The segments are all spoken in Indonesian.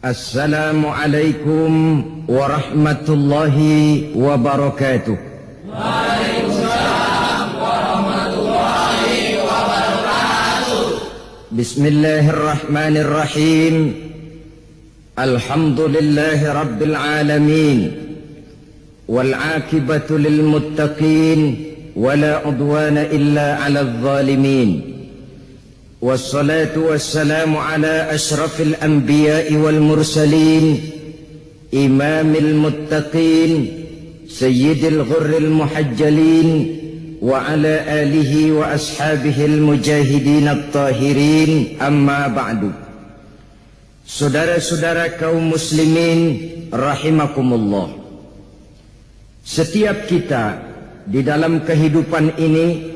Assalamualaikum warahmatullahi wabarakatuh. Waalaikumsalam warahmatullahi wabarakatuh. Bismillahirrahmanirrahim. Alhamdulillahi rabbil alamin. Wal aqibatu lil muttaqin wala udwana illa 'alal zalimin. Wassalatu wassalamu ala ashrafil anbiya'i wal mursalin, imamil muttaqin, sayyidil ghurril muhajjalin, wa ala alihi wa ashabihil mujahidin at-tahirin, amma ba'du. Saudara-saudara kaum muslimin rahimakumullah, setiap kita di dalam kehidupan ini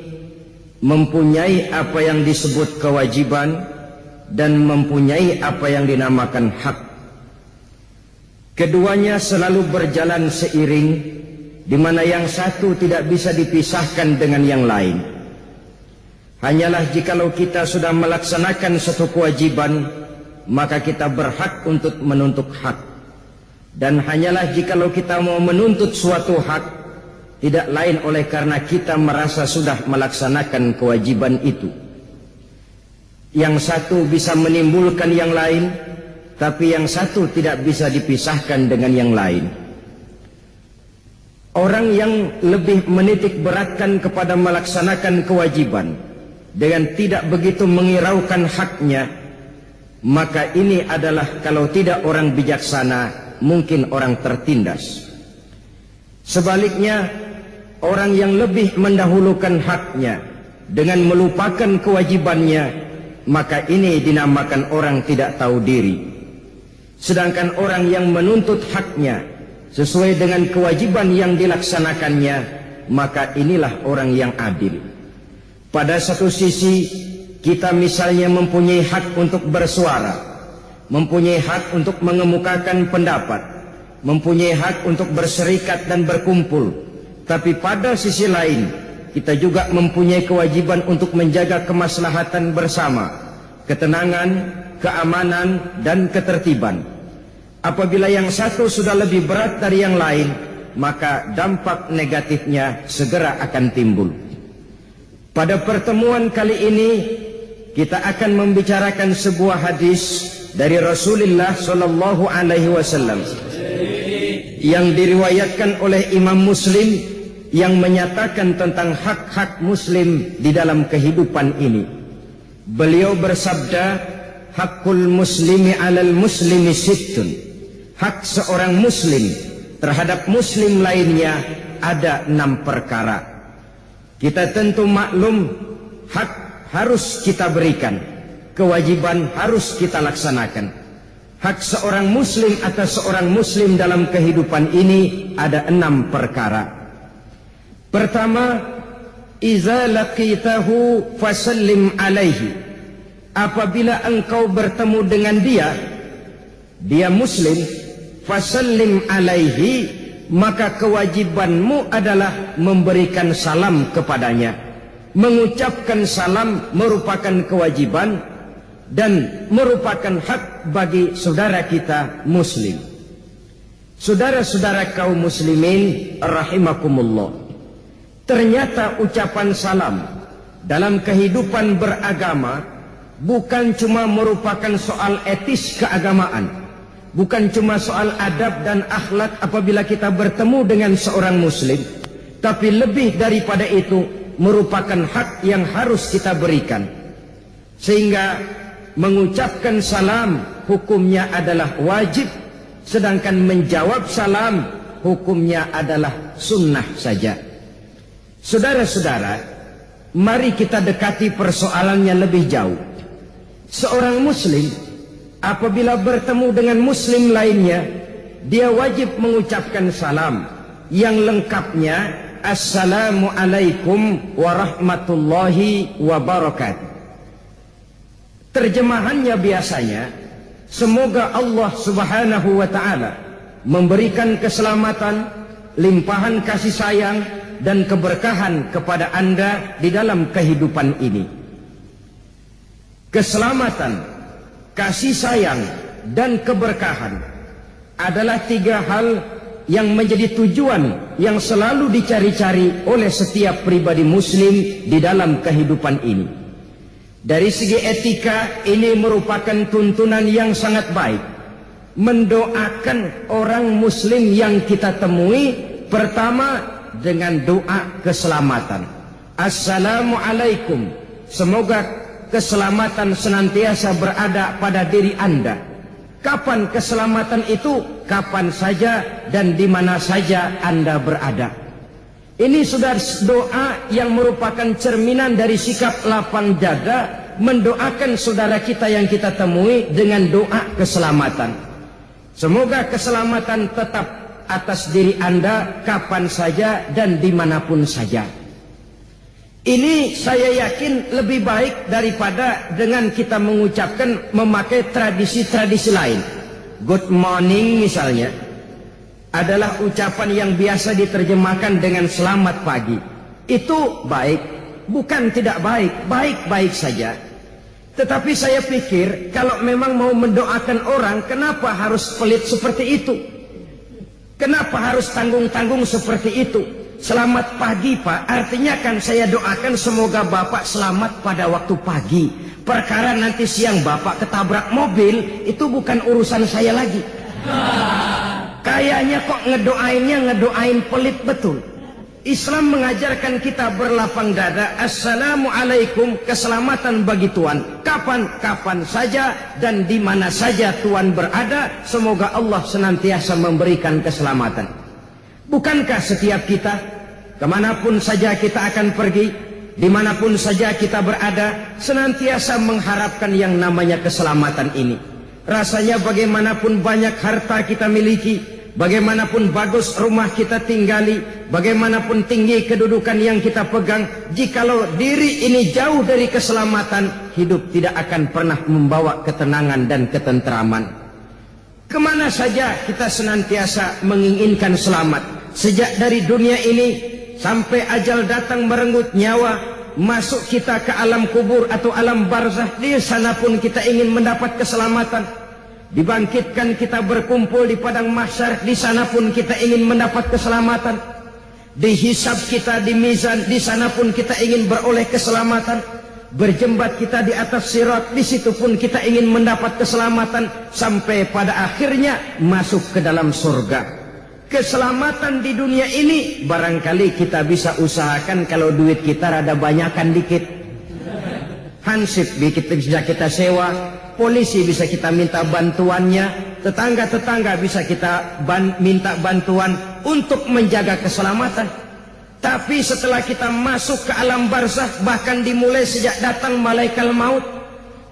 mempunyai apa yang disebut kewajiban dan mempunyai apa yang dinamakan hak. Keduanya selalu berjalan seiring, di mana yang satu tidak bisa dipisahkan dengan yang lain. Hanyalah jikalau kita sudah melaksanakan satu kewajiban, maka kita berhak untuk menuntut hak. Dan hanyalah jikalau kita mau menuntut suatu hak, tidak lain oleh karena kita merasa sudah melaksanakan kewajiban itu. Yang satu bisa menimbulkan yang lain, tapi yang satu tidak bisa dipisahkan dengan yang lain. Orang yang lebih menitik beratkan kepada melaksanakan kewajiban dengan tidak begitu mengiraukan haknya, maka ini adalah kalau tidak orang bijaksana, mungkin orang tertindas. Sebaliknya, orang yang lebih mendahulukan haknya dengan melupakan kewajibannya, maka ini dinamakan orang tidak tahu diri. Sedangkan orang yang menuntut haknya sesuai dengan kewajiban yang dilaksanakannya, maka inilah orang yang adil. Pada satu sisi, kita misalnya mempunyai hak untuk bersuara, mempunyai hak untuk mengemukakan pendapat, mempunyai hak untuk berserikat dan berkumpul. Tapi pada sisi lain, kita juga mempunyai kewajiban untuk menjaga kemaslahatan bersama, ketenangan, keamanan, dan ketertiban. Apabila yang satu sudah lebih berat dari yang lain, maka dampak negatifnya segera akan timbul. Pada pertemuan kali ini, kita akan membicarakan sebuah hadis dari Rasulullah SAW yang diriwayatkan oleh Imam Muslim, yang menyatakan tentang hak-hak muslim di dalam kehidupan ini. Beliau bersabda, hakul muslimi alal muslimi sittun. Hak seorang muslim terhadap muslim lainnya ada 6 perkara. Kita tentu maklum, hak harus kita berikan, kewajiban harus kita laksanakan. Hak seorang muslim atas seorang muslim dalam kehidupan ini ada 6 perkara. Pertama, iza laqitahu fasallim alaihi. Apabila engkau bertemu dengan dia muslim, fasallim alaihi, maka kewajibanmu adalah memberikan salam kepadanya. Mengucapkan salam merupakan kewajiban dan merupakan hak bagi saudara kita muslim. Saudara-saudara kaum muslimin rahimakumullah, ternyata ucapan salam dalam kehidupan beragama bukan cuma merupakan soal etis keagamaan, bukan cuma soal adab dan akhlak apabila kita bertemu dengan seorang muslim, tapi lebih daripada itu merupakan hak yang harus kita berikan. Sehingga mengucapkan salam hukumnya adalah wajib, sedangkan menjawab salam hukumnya adalah sunnah saja. Saudara-saudara, mari kita dekati persoalannya lebih jauh. Seorang muslim apabila bertemu dengan muslim lainnya, dia wajib mengucapkan salam yang lengkapnya, Assalamualaikum warahmatullahi wabarakatuh. Terjemahannya biasanya, semoga Allah subhanahu wa ta'ala memberikan keselamatan, limpahan kasih sayang, dan keberkahan kepada Anda di dalam kehidupan ini. Keselamatan, kasih sayang, dan keberkahan adalah 3 hal yang menjadi tujuan yang selalu dicari-cari oleh setiap pribadi muslim di dalam kehidupan ini. Dari segi etika, ini merupakan tuntunan yang sangat baik. Mendoakan orang muslim yang kita temui, pertama dengan doa keselamatan. Assalamualaikum, semoga keselamatan senantiasa berada pada diri Anda. Kapan keselamatan itu? Kapan saja dan di mana saja Anda berada. Ini sudah doa yang merupakan cerminan dari sikap lapang dada, mendoakan saudara kita yang kita temui dengan doa keselamatan. Semoga keselamatan tetap atas diri Anda kapan saja dan dimanapun saja. Ini saya yakin lebih baik daripada dengan kita mengucapkan memakai tradisi-tradisi lain. Good morning misalnya adalah ucapan yang biasa diterjemahkan dengan selamat pagi. Itu baik, bukan tidak baik, baik-baik saja. Tetapi saya pikir kalau memang mau mendoakan orang, kenapa harus pelit seperti itu? Kenapa harus tanggung-tanggung seperti itu? Selamat pagi Pak, artinya kan saya doakan semoga Bapak selamat pada waktu pagi. Perkara nanti siang Bapak ketabrak mobil, itu bukan urusan saya lagi. Kayaknya kok ngedoain pelit betul. Islam mengajarkan kita berlapang dada. Assalamualaikum, keselamatan bagi Tuhan. Kapan saja dan di mana saja Tuhan berada, semoga Allah senantiasa memberikan keselamatan. Bukankah setiap kita, kemanapun saja kita akan pergi, dimanapun saja kita berada, senantiasa mengharapkan yang namanya keselamatan ini. Rasanya bagaimanapun banyak harta kita miliki, bagaimanapun bagus rumah kita tinggali, bagaimanapun tinggi kedudukan yang kita pegang, jikalau diri ini jauh dari keselamatan, hidup tidak akan pernah membawa ketenangan dan ketentraman. Kemana saja kita senantiasa menginginkan selamat. Sejak dari dunia ini sampai ajal datang merenggut nyawa, masuk kita ke alam kubur atau alam barzah, di sana pun kita ingin mendapat keselamatan. Dibangkitkan kita berkumpul di padang mahsyar, di sana pun kita ingin mendapat keselamatan. Dihisab kita di mizan, di sana pun kita ingin beroleh keselamatan. Berjembat kita di atas sirat, di situ pun kita ingin mendapat keselamatan, sampai pada akhirnya masuk ke dalam surga. Keselamatan di dunia ini barangkali kita bisa usahakan kalau duit kita rada banyakan dikit. Hansip bisa kita sewa, polisi bisa kita minta bantuannya, tetangga-tetangga bisa kita minta bantuan untuk menjaga keselamatan. Tapi setelah kita masuk ke alam barzah, bahkan dimulai sejak datang malaikat maut,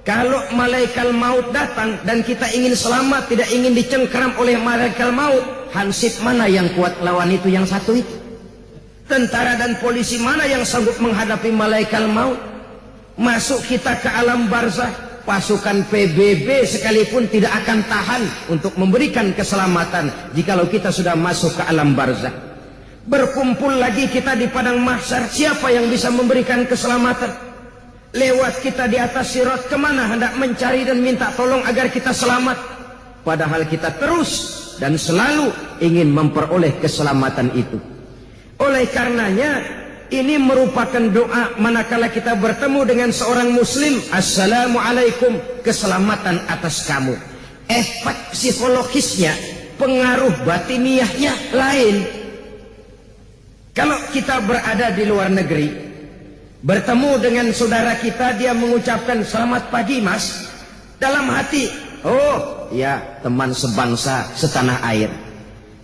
kalau malaikat maut datang dan kita ingin selamat, tidak ingin dicengkeram oleh malaikat maut, hansip mana yang kuat lawan itu yang satu itu? Tentara dan polisi mana yang sanggup menghadapi malaikat maut? Masuk kita ke alam barzah, pasukan PBB sekalipun tidak akan tahan untuk memberikan keselamatan jikalau kita sudah masuk ke alam barzah. Berkumpul lagi kita di padang mahsyar, siapa yang bisa memberikan keselamatan? Lewat kita di atas sirat, kemana hendak mencari dan minta tolong agar kita selamat? Padahal kita terus dan selalu ingin memperoleh keselamatan itu. Oleh karenanya, ini merupakan doa manakala kita bertemu dengan seorang muslim. Assalamualaikum, keselamatan atas kamu. Efek psikologisnya, pengaruh batiniahnya lain. Kalau kita berada di luar negeri, bertemu dengan saudara kita, dia mengucapkan selamat pagi mas, dalam hati, oh ya teman sebangsa setanah air.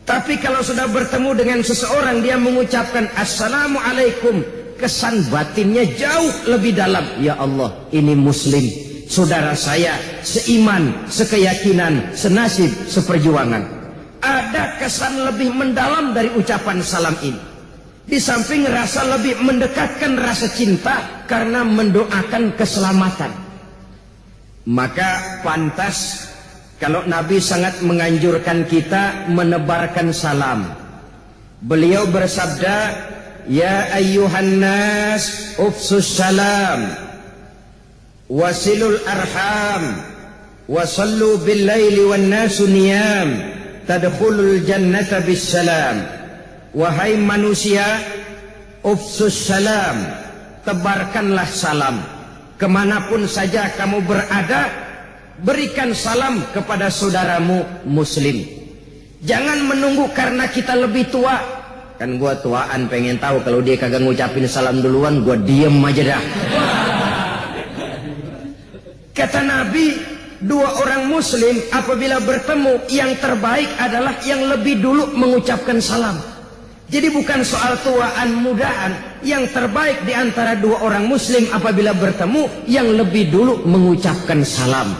Tapi kalau sudah bertemu dengan seseorang, dia mengucapkan assalamualaikum, kesan batinnya jauh lebih dalam. Ya Allah, ini muslim, saudara saya, seiman, sekeyakinan, senasib, seperjuangan. Ada kesan lebih mendalam dari ucapan salam ini. Di samping rasa lebih mendekatkan rasa cinta karena mendoakan keselamatan. Maka pantas kalau Nabi sangat menganjurkan kita menebarkan salam. Beliau bersabda, ya ayyuhan nas ufsus salam wasilul arham wa sallu bil laili wan nasu niyam tadkhulul jannata bisalam. Wahai manusia, ufsus salam, tebarkanlah salam. Kemanapun saja kamu berada, berikan salam kepada saudaramu muslim. Jangan menunggu karena kita lebih tua. Kan gua tuaan, pengen tahu kalau dia kagak ngucapin salam duluan, gua diem aja dah. Kata Nabi, dua orang muslim apabila bertemu, yang terbaik adalah yang lebih dulu mengucapkan salam. Jadi bukan soal tuaan mudaan, yang terbaik di antara dua orang muslim apabila bertemu, yang lebih dulu mengucapkan salam.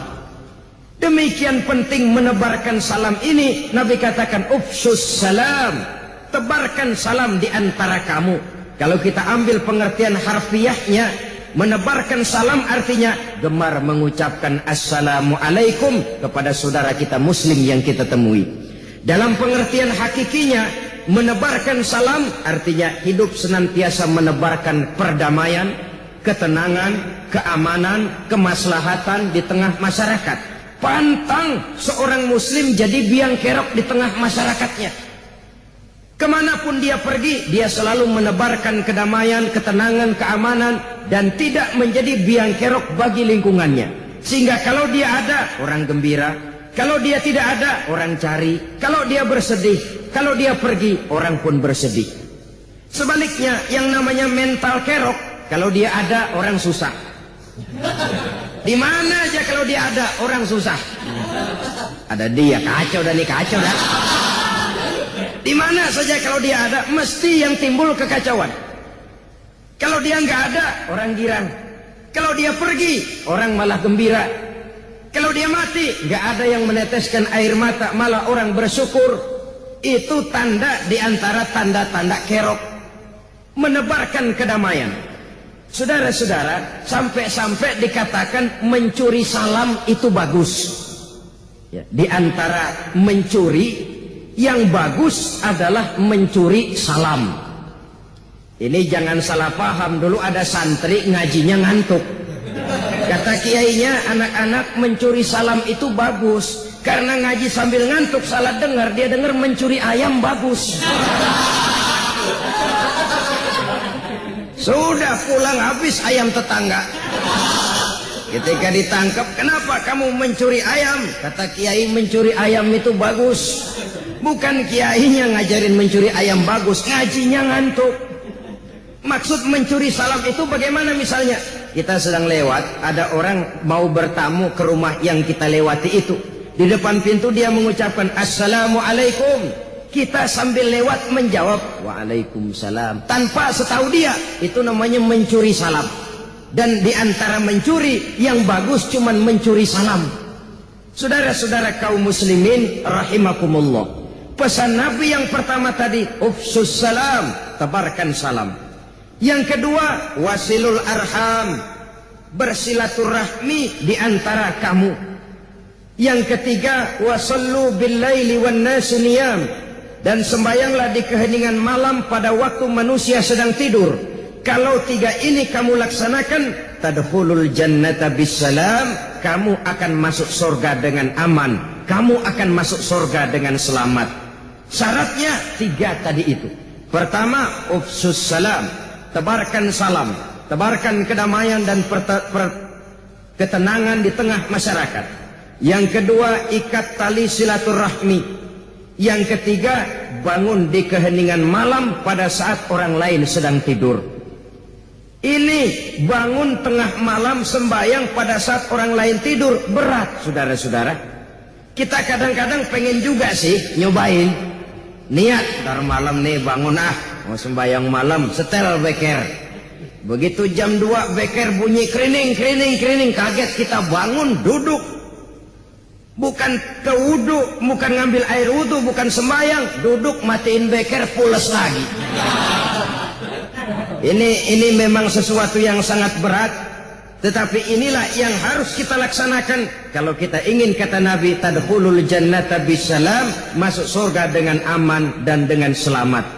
Demikian penting menebarkan salam ini. Nabi katakan ufsus salam, tebarkan salam di antara kamu. Kalau kita ambil pengertian harfiahnya, menebarkan salam artinya gemar mengucapkan assalamualaikum kepada saudara kita muslim yang kita temui. Dalam pengertian hakikinya, menebarkan salam artinya hidup senantiasa menebarkan perdamaian, ketenangan, keamanan, kemaslahatan di tengah masyarakat. Pantang seorang muslim jadi biang kerok di tengah masyarakatnya. Kemanapun dia pergi, dia selalu menebarkan kedamaian, ketenangan, keamanan, dan tidak menjadi biang kerok bagi lingkungannya. Sehingga kalau dia ada, orang gembira. Kalau dia tidak ada, orang cari. Kalau dia bersedih, kalau dia pergi, orang pun bersedih. Sebaliknya, yang namanya mental kerok, kalau dia ada, orang susah. Di mana aja kalau dia ada, orang susah. Ada dia, kacau dan ini kacau dah. Di mana saja kalau dia ada, mesti yang timbul kekacauan. Kalau dia nggak ada, orang girang. Kalau dia pergi, orang malah gembira. Kalau dia mati, nggak ada yang meneteskan air mata, malah orang bersyukur. Itu tanda di antara tanda-tanda kerok, menebarkan kedamaian. Saudara-saudara, sampai-sampai dikatakan mencuri salam itu bagus. Ya, di antara mencuri, yang bagus adalah mencuri salam. Ini jangan salah paham. Dulu ada santri ngajinya ngantuk. Kata kiainya, anak-anak mencuri salam itu bagus. Karena ngaji sambil ngantuk, salah dengar. Dia dengar mencuri ayam bagus. Sudah pulang habis ayam tetangga. Ketika ditangkap, kenapa kamu mencuri ayam? Kata kiai, mencuri ayam itu bagus. Bukan kiainya ngajarin mencuri ayam bagus, ngajinya ngantuk. Maksud mencuri salam itu bagaimana? Misalnya kita sedang lewat, ada orang mau bertamu ke rumah yang kita lewati itu. Di depan pintu dia mengucapkan assalamualaikum. Kita sambil lewat menjawab waalaikumsalam. Tanpa setahu dia, itu namanya mencuri salam. Dan di antara mencuri, yang bagus cuman mencuri salam. Saudara-saudara kaum muslimin rahimakumullah. Pesan Nabi yang pertama tadi, ufsus salam, tebarkan salam. Yang kedua, wasilul arham, bersilaturahmi di antara kamu. Yang ketiga, wasallu bil laili wan nasu niyam, dan sembayanglah di keheningan malam pada waktu manusia sedang tidur. Kalau tiga ini kamu laksanakan, tadkhulul jannata bisalam, kamu akan masuk surga dengan aman, kamu akan masuk surga dengan selamat. Syaratnya tiga tadi itu. Pertama, ufsus salam, tebarkan salam, tebarkan kedamaian dan ketenangan di tengah masyarakat. Yang kedua, ikat tali silaturahmi. Yang ketiga, bangun di keheningan malam pada saat orang lain sedang tidur. Ini bangun tengah malam sembahyang pada saat orang lain tidur berat, saudara-saudara. Kita kadang-kadang pengen juga sih nyobain. Niat ntar malam nih bangun mau sembahyang malam, setel beker. Begitu jam 2 beker bunyi kerining, kaget kita bangun, duduk. Bukan ke wudu, bukan ngambil air wudu, bukan sembahyang, duduk matiin beker, pules lagi. Ini memang sesuatu yang sangat berat, tetapi inilah yang harus kita laksanakan. Kalau kita ingin, kata Nabi, tadkhulul jannata bisalam, masuk surga dengan aman dan dengan selamat.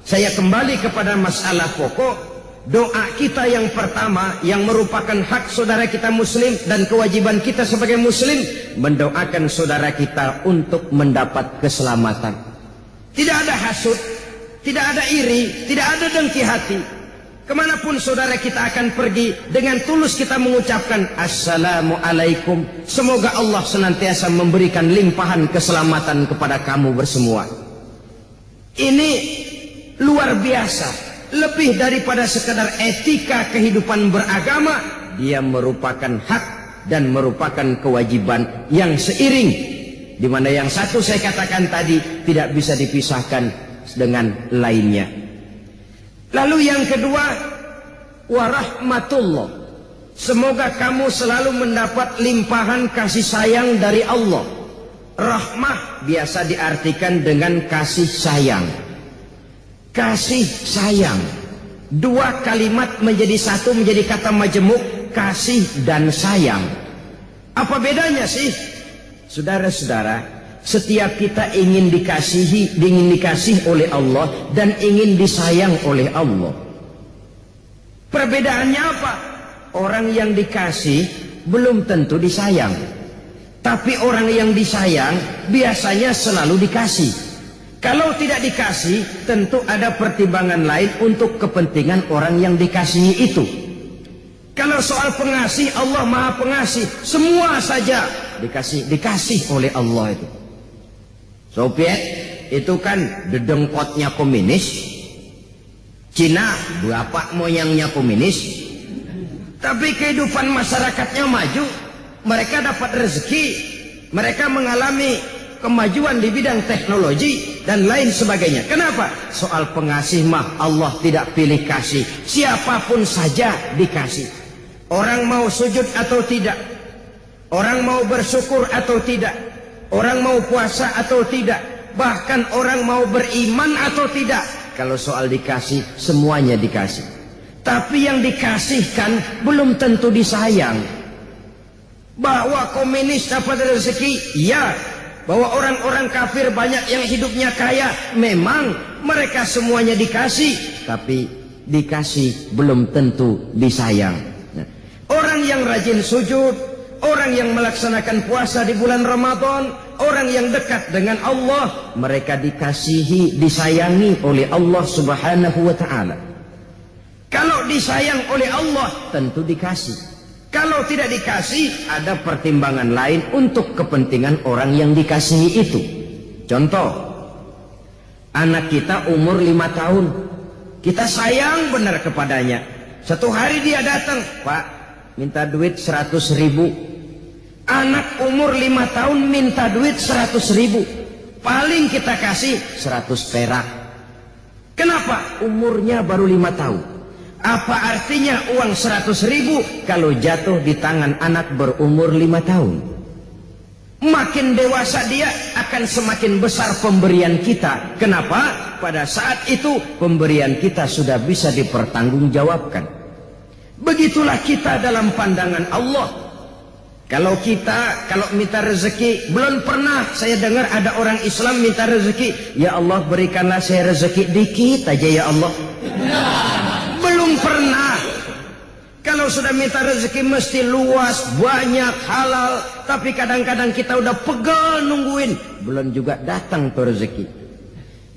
Saya kembali kepada masalah pokok. doa kita yang pertama yang merupakan hak saudara kita muslim dan kewajiban kita sebagai muslim, mendoakan saudara kita untuk mendapat keselamatan. Tidak ada hasud, tidak ada iri, tidak ada dengki hati. Kemanapun saudara kita akan pergi, dengan tulus kita mengucapkan Assalamualaikum, semoga Allah senantiasa memberikan limpahan keselamatan kepada kamu bersemua. Ini luar biasa. Lebih daripada sekadar etika kehidupan beragama, dia merupakan hak dan merupakan kewajiban yang seiring, di mana yang satu saya katakan tadi tidak bisa dipisahkan dengan lainnya. Lalu yang kedua, warahmatullah, semoga kamu selalu mendapat limpahan kasih sayang dari Allah. Rahmah biasa diartikan dengan kasih sayang. Kasih sayang, dua kalimat menjadi satu, menjadi kata majemuk, kasih dan sayang. Apa bedanya sih? Saudara-saudara, setiap kita ingin dikasih oleh Allah dan ingin disayang oleh Allah. Perbedaannya apa? Orang yang dikasih belum tentu disayang, tapi orang yang disayang biasanya selalu dikasih. Kalau tidak dikasih, tentu ada pertimbangan lain untuk kepentingan orang yang dikasihi itu. Kalau soal pengasih, Allah Maha Pengasih, semua saja dikasih oleh Allah itu. Soviet itu kan dedengkotnya komunis, Cina bapak moyangnya komunis, tapi kehidupan masyarakatnya maju, mereka dapat rezeki, mereka mengalami kemajuan di bidang teknologi dan lain sebagainya. Kenapa? Soal pengasih mah Allah tidak pilih kasih, siapapun saja dikasih. Orang mau sujud atau tidak, orang mau bersyukur atau tidak, orang mau puasa atau tidak, bahkan orang mau beriman atau tidak, kalau soal dikasih semuanya dikasih. Tapi yang dikasihkan belum tentu disayang. Bahwa komunis dapat rezeki, ya. Bahwa orang-orang kafir banyak yang hidupnya kaya, memang mereka semuanya dikasih, tapi dikasih belum tentu disayang. Nah, orang yang rajin sujud, orang yang melaksanakan puasa di bulan Ramadan, orang yang dekat dengan Allah, mereka dikasihi, disayangi oleh Allah Subhanahu wa ta'ala. Kalau disayang oleh Allah, tentu dikasih. Kalau tidak dikasih, ada pertimbangan lain untuk kepentingan orang yang dikasihi itu. Contoh, anak kita umur 5 tahun, kita sayang benar kepadanya. Satu hari dia datang, Pak, minta duit 100.000. Anak umur 5 tahun minta duit 100.000, paling kita kasih 100 perak. Kenapa? Umurnya baru 5 tahun. Apa artinya uang 100.000 kalau jatuh di tangan anak berumur 5 tahun? Makin dewasa dia akan semakin besar pemberian kita. Kenapa? Pada saat itu pemberian kita sudah bisa dipertanggungjawabkan. Begitulah kita dalam pandangan Allah. Kalau minta rezeki, belum pernah saya dengar ada orang Islam minta rezeki, ya Allah berikanlah saya rezeki dikit aja ya Allah. Belum pernah. Kalau sudah minta rezeki mesti luas, banyak, halal. Tapi kadang-kadang kita udah pegal nungguin, belum juga datang tuh rezeki.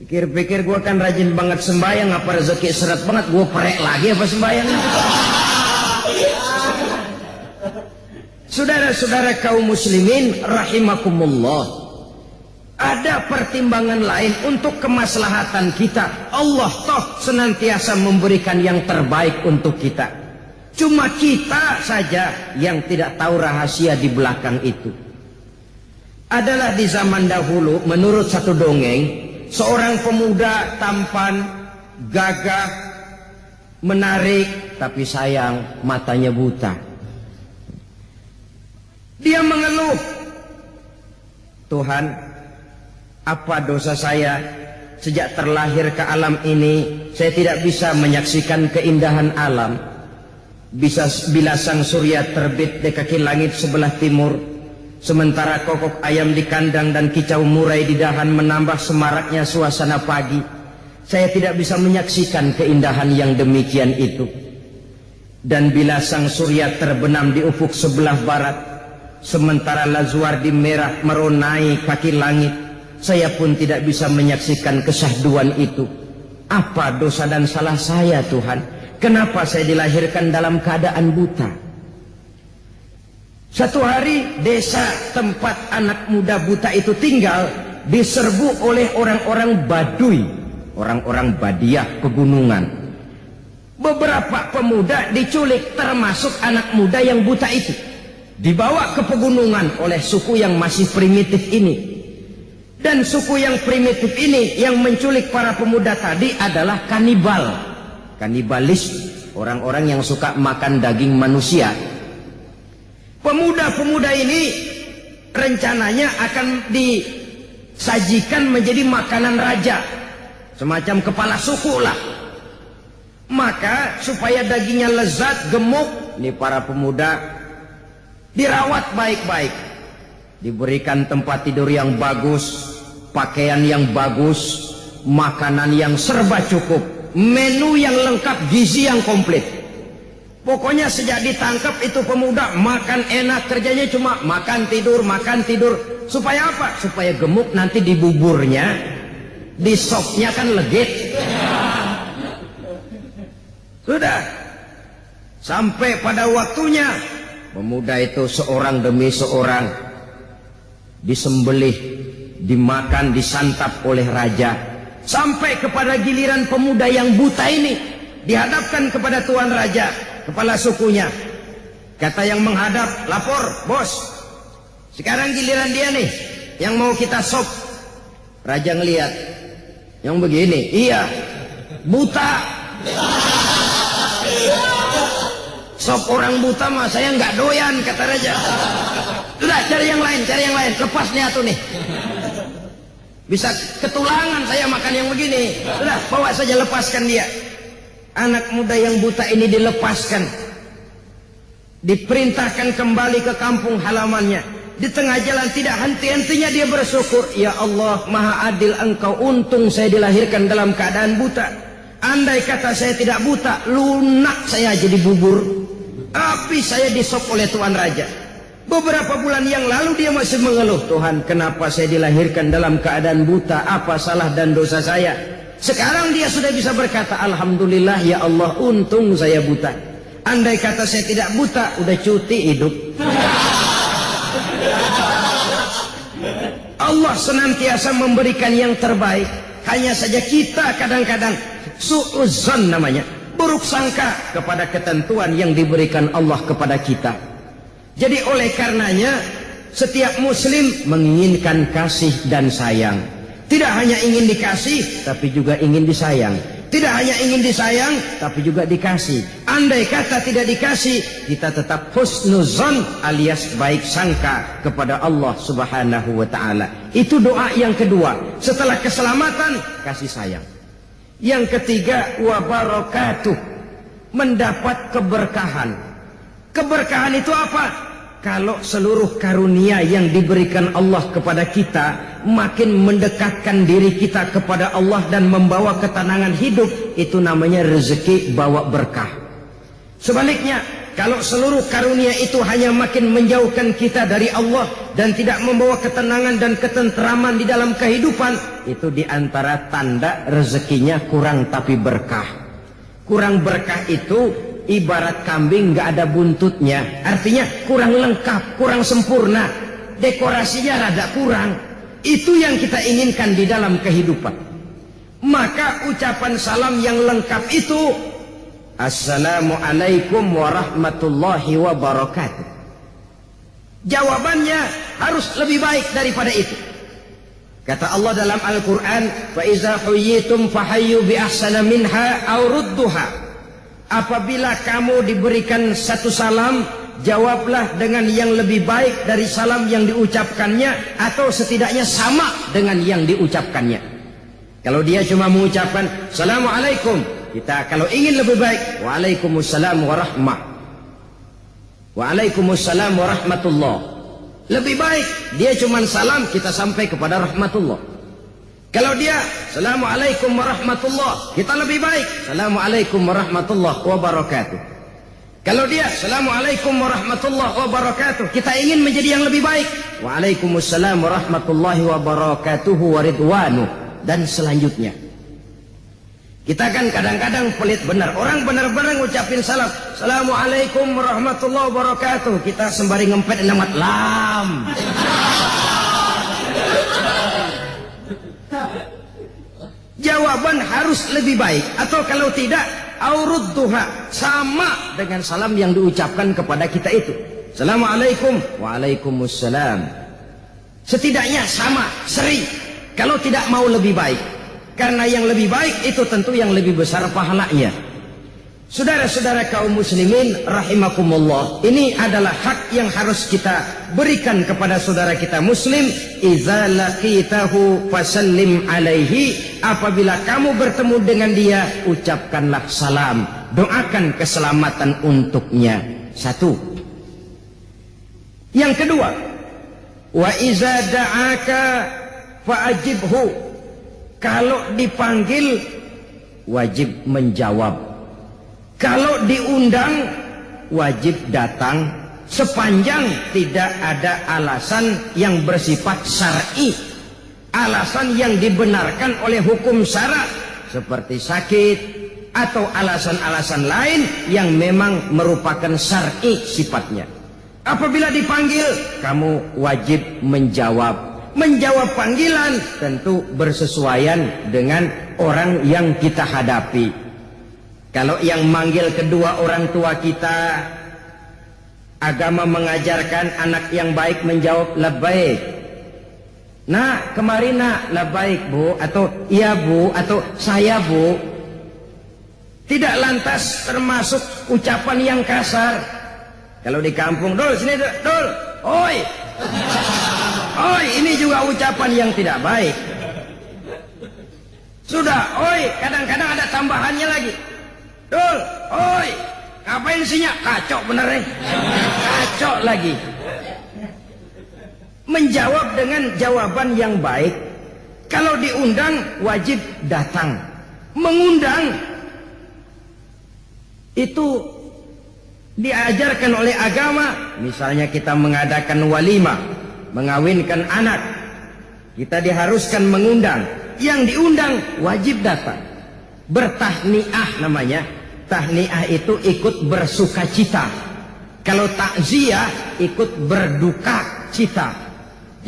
Pikir-pikir gua kan rajin banget sembahyang, apa rezeki seret banget, gua perek lagi apa sembahyang. Saudara-saudara kaum muslimin rahimakumullah, ada pertimbangan lain untuk kemaslahatan kita. Allah toh senantiasa memberikan yang terbaik untuk kita. Cuma kita saja yang tidak tahu rahasia di belakang itu. Adalah di zaman dahulu, menurut satu dongeng, seorang pemuda tampan, gagah, menarik, tapi sayang matanya buta. Dia mengeluh, Tuhan, apa dosa saya? Sejak terlahir ke alam ini, saya tidak bisa menyaksikan keindahan alam. Bila sang surya terbit di kaki langit sebelah timur, sementara kokok ayam di kandang dan kicau murai di dahan menambah semaraknya suasana pagi, saya tidak bisa menyaksikan keindahan yang demikian itu. Dan bila sang surya terbenam di ufuk sebelah barat, sementara Lazuardi merah meronai kaki langit, saya pun tidak bisa menyaksikan kesyahduan itu. Apa dosa dan salah saya, Tuhan? Kenapa saya dilahirkan dalam keadaan buta? Satu hari desa tempat anak muda buta itu tinggal diserbu oleh orang-orang Baduy, orang-orang Badiah pegunungan. Beberapa pemuda diculik, termasuk anak muda yang buta itu, dibawa ke pegunungan oleh suku yang masih primitif ini. Dan suku yang primitif ini yang menculik para pemuda tadi adalah kanibal, kanibalis, orang-orang yang suka makan daging manusia. Pemuda-pemuda ini rencananya akan disajikan menjadi makanan raja, semacam kepala suku lah. Maka supaya dagingnya lezat, gemuk, ini para pemuda dirawat baik-baik, diberikan tempat tidur yang bagus, pakaian yang bagus, makanan yang serba cukup, menu yang lengkap, gizi yang komplit. Pokoknya sejak ditangkap itu pemuda makan enak, kerjanya cuma makan tidur, makan tidur. Supaya apa? Supaya gemuk, nanti di buburnya, di sopnya kan legit. Sudah sampai pada waktunya, pemuda itu seorang demi seorang disembelih, dimakan, disantap oleh raja. Sampai kepada giliran pemuda yang buta ini dihadapkan kepada tuan raja, kepala sukunya. Kata yang menghadap, lapor, bos, sekarang giliran dia nih yang mau kita sop. Raja ngelihat, yang begini, iya, buta. Sop orang buta mah saya nggak doyan, kata raja. Sudah, cari yang lain, lepas nih atuh nih. Bisa ketulangan saya makan yang begini. Sudah, bawa saja, lepaskan dia. Anak muda yang buta ini dilepaskan, diperintahkan kembali ke kampung halamannya. Di tengah jalan tidak henti-hentinya dia bersyukur, ya Allah, maha adil engkau, untung saya dilahirkan dalam keadaan buta. Andai kata saya tidak buta, lunak saya jadi bubur, tapi saya disop oleh tuan raja. Beberapa bulan yang lalu dia masih mengeluh, Tuhan, kenapa saya dilahirkan dalam keadaan buta, apa salah dan dosa saya? Sekarang dia sudah bisa berkata, alhamdulillah ya Allah, untung saya buta. Andai kata saya tidak buta, udah cuti hidup. Allah senantiasa memberikan yang terbaik. Hanya saja kita kadang-kadang su'uzzon namanya, buruk sangka kepada ketentuan yang diberikan Allah kepada kita. Jadi oleh karenanya setiap muslim menginginkan kasih dan sayang. Tidak hanya ingin dikasih, tapi juga ingin disayang. Tidak hanya ingin disayang, tapi juga dikasih. Andai kata tidak dikasih, kita tetap husnuzon alias baik sangka kepada Allah Subhanahu wa ta'ala. Itu doa yang kedua. Setelah keselamatan, kasih sayang. Yang ketiga, wabarakatuh, mendapat keberkahan. Keberkahan itu apa? Kalau seluruh karunia yang diberikan Allah kepada kita makin mendekatkan diri kita kepada Allah dan membawa ketenangan hidup, itu namanya rezeki bawa berkah. Sebaliknya, kalau seluruh karunia itu hanya makin menjauhkan kita dari Allah dan tidak membawa ketenangan dan ketentraman di dalam kehidupan, itu diantara tanda rezekinya kurang tapi berkah. Kurang berkah itu ibarat kambing nggak ada buntutnya, artinya kurang lengkap, kurang sempurna, dekorasinya rada kurang. Itu yang kita inginkan di dalam kehidupan. Maka ucapan salam yang lengkap itu, Assalamualaikum warahmatullahi wabarakatuh. Jawabannya harus lebih baik daripada itu. Kata Allah dalam Al-Quran, فَإِذَا حُيِّتُمْ فَحَيُّوا بِأَحْسَنَ مِنْهَا أَوْ رُدُّهَا. Apabila kamu diberikan satu salam, jawablah dengan yang lebih baik dari salam yang diucapkannya, atau setidaknya sama dengan yang diucapkannya. Kalau dia cuma mengucapkan Assalamualaikum, kita kalau ingin lebih baik, Waalaikumsalam warahmah, Waalaikumsalam warahmatullah. Lebih baik dia cuma salam, kita sampai kepada rahmatullah. Kalau dia Assalamualaikum warahmatullah, kita lebih baik Assalamualaikum warahmatullah wabarakatuh. Kalau dia Assalamualaikum warahmatullah wabarakatuh, kita ingin menjadi yang lebih baik Waalaikumsalam warahmatullahi wabarakatuh waridwanu, dan selanjutnya. Kita kan kadang-kadang pelit benar, orang benar-benar ngucapin salam Assalamualaikum warahmatullahi wabarakatuh, kita sembari ngempet alamat lam. Jawaban harus lebih baik, atau kalau tidak aurudduha, sama dengan salam yang diucapkan kepada kita itu. Assalamualaikum, waalaikumsalam. Setidaknya sama, seri. Kalau tidak mau lebih baik, karena yang lebih baik itu tentu yang lebih besar pahalanya. Saudara-saudara kaum muslimin rahimakumullah, ini adalah hak yang harus kita berikan kepada saudara kita muslim. Idza laqitahu fasallim alaihi, apabila kamu bertemu dengan dia ucapkanlah salam, doakan keselamatan untuknya. Satu. Yang kedua, wa iza da'aka fa'ajibhu, kalau dipanggil wajib menjawab. Kalau diundang wajib datang, sepanjang tidak ada alasan yang bersifat syar'i, alasan yang dibenarkan oleh hukum syara seperti sakit atau alasan-alasan lain yang memang merupakan syar'i sifatnya. Apabila dipanggil, kamu wajib menjawab. Menjawab panggilan tentu bersesuaian dengan orang yang kita hadapi. Kalau yang manggil kedua orang tua kita, agama mengajarkan anak yang baik menjawab labbaik. Nak, kemari nak, labbaik bu, atau iya bu, atau saya bu. Tidak lantas termasuk ucapan yang kasar. Kalau di kampung, dul sini dul, oi, oi, ini juga ucapan yang tidak baik. Sudah, oi, kadang-kadang ada tambahannya lagi. Dul, oi, ngapain sihnya? Kacau bener kacau lagi. Menjawab dengan jawaban yang baik. Kalau diundang wajib datang. Mengundang itu diajarkan oleh agama. Misalnya kita mengadakan walimah, mengawinkan anak, kita diharuskan mengundang. Yang diundang wajib datang. Bertahniah namanya. Tahniah itu ikut bersuka cita. Kalau takziah ikut berduka cita.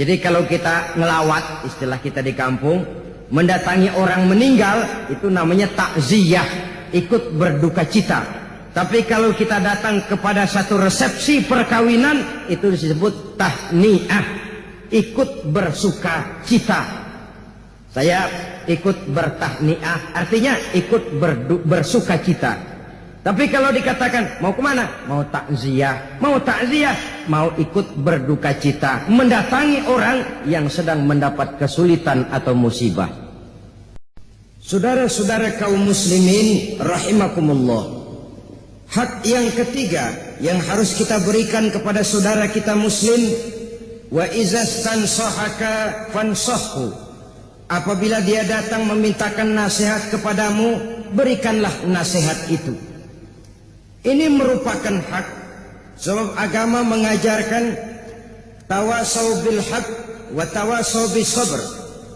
Jadi kalau kita ngelawat, istilah kita di kampung, mendatangi orang meninggal, itu namanya takziah, ikut berduka cita. Tapi kalau kita datang kepada satu resepsi perkawinan, itu disebut tahniah, ikut bersuka cita. Saya ikut bertahniah, artinya ikut bersuka cita. Tapi kalau dikatakan mau kemana? Mau takziah, mau ikut berduka cita, mendatangi orang yang sedang mendapat kesulitan atau musibah. Saudara-saudara kaum muslimin rahimakumullah, hak yang ketiga yang harus kita berikan kepada saudara kita muslim, wa izastansahaka fansahhu, apabila dia datang memintakan nasihat kepadamu, berikanlah nasihat itu. Ini merupakan hak, sebab agama mengajarkan tawasau bil haq wa tawasau bis sabr.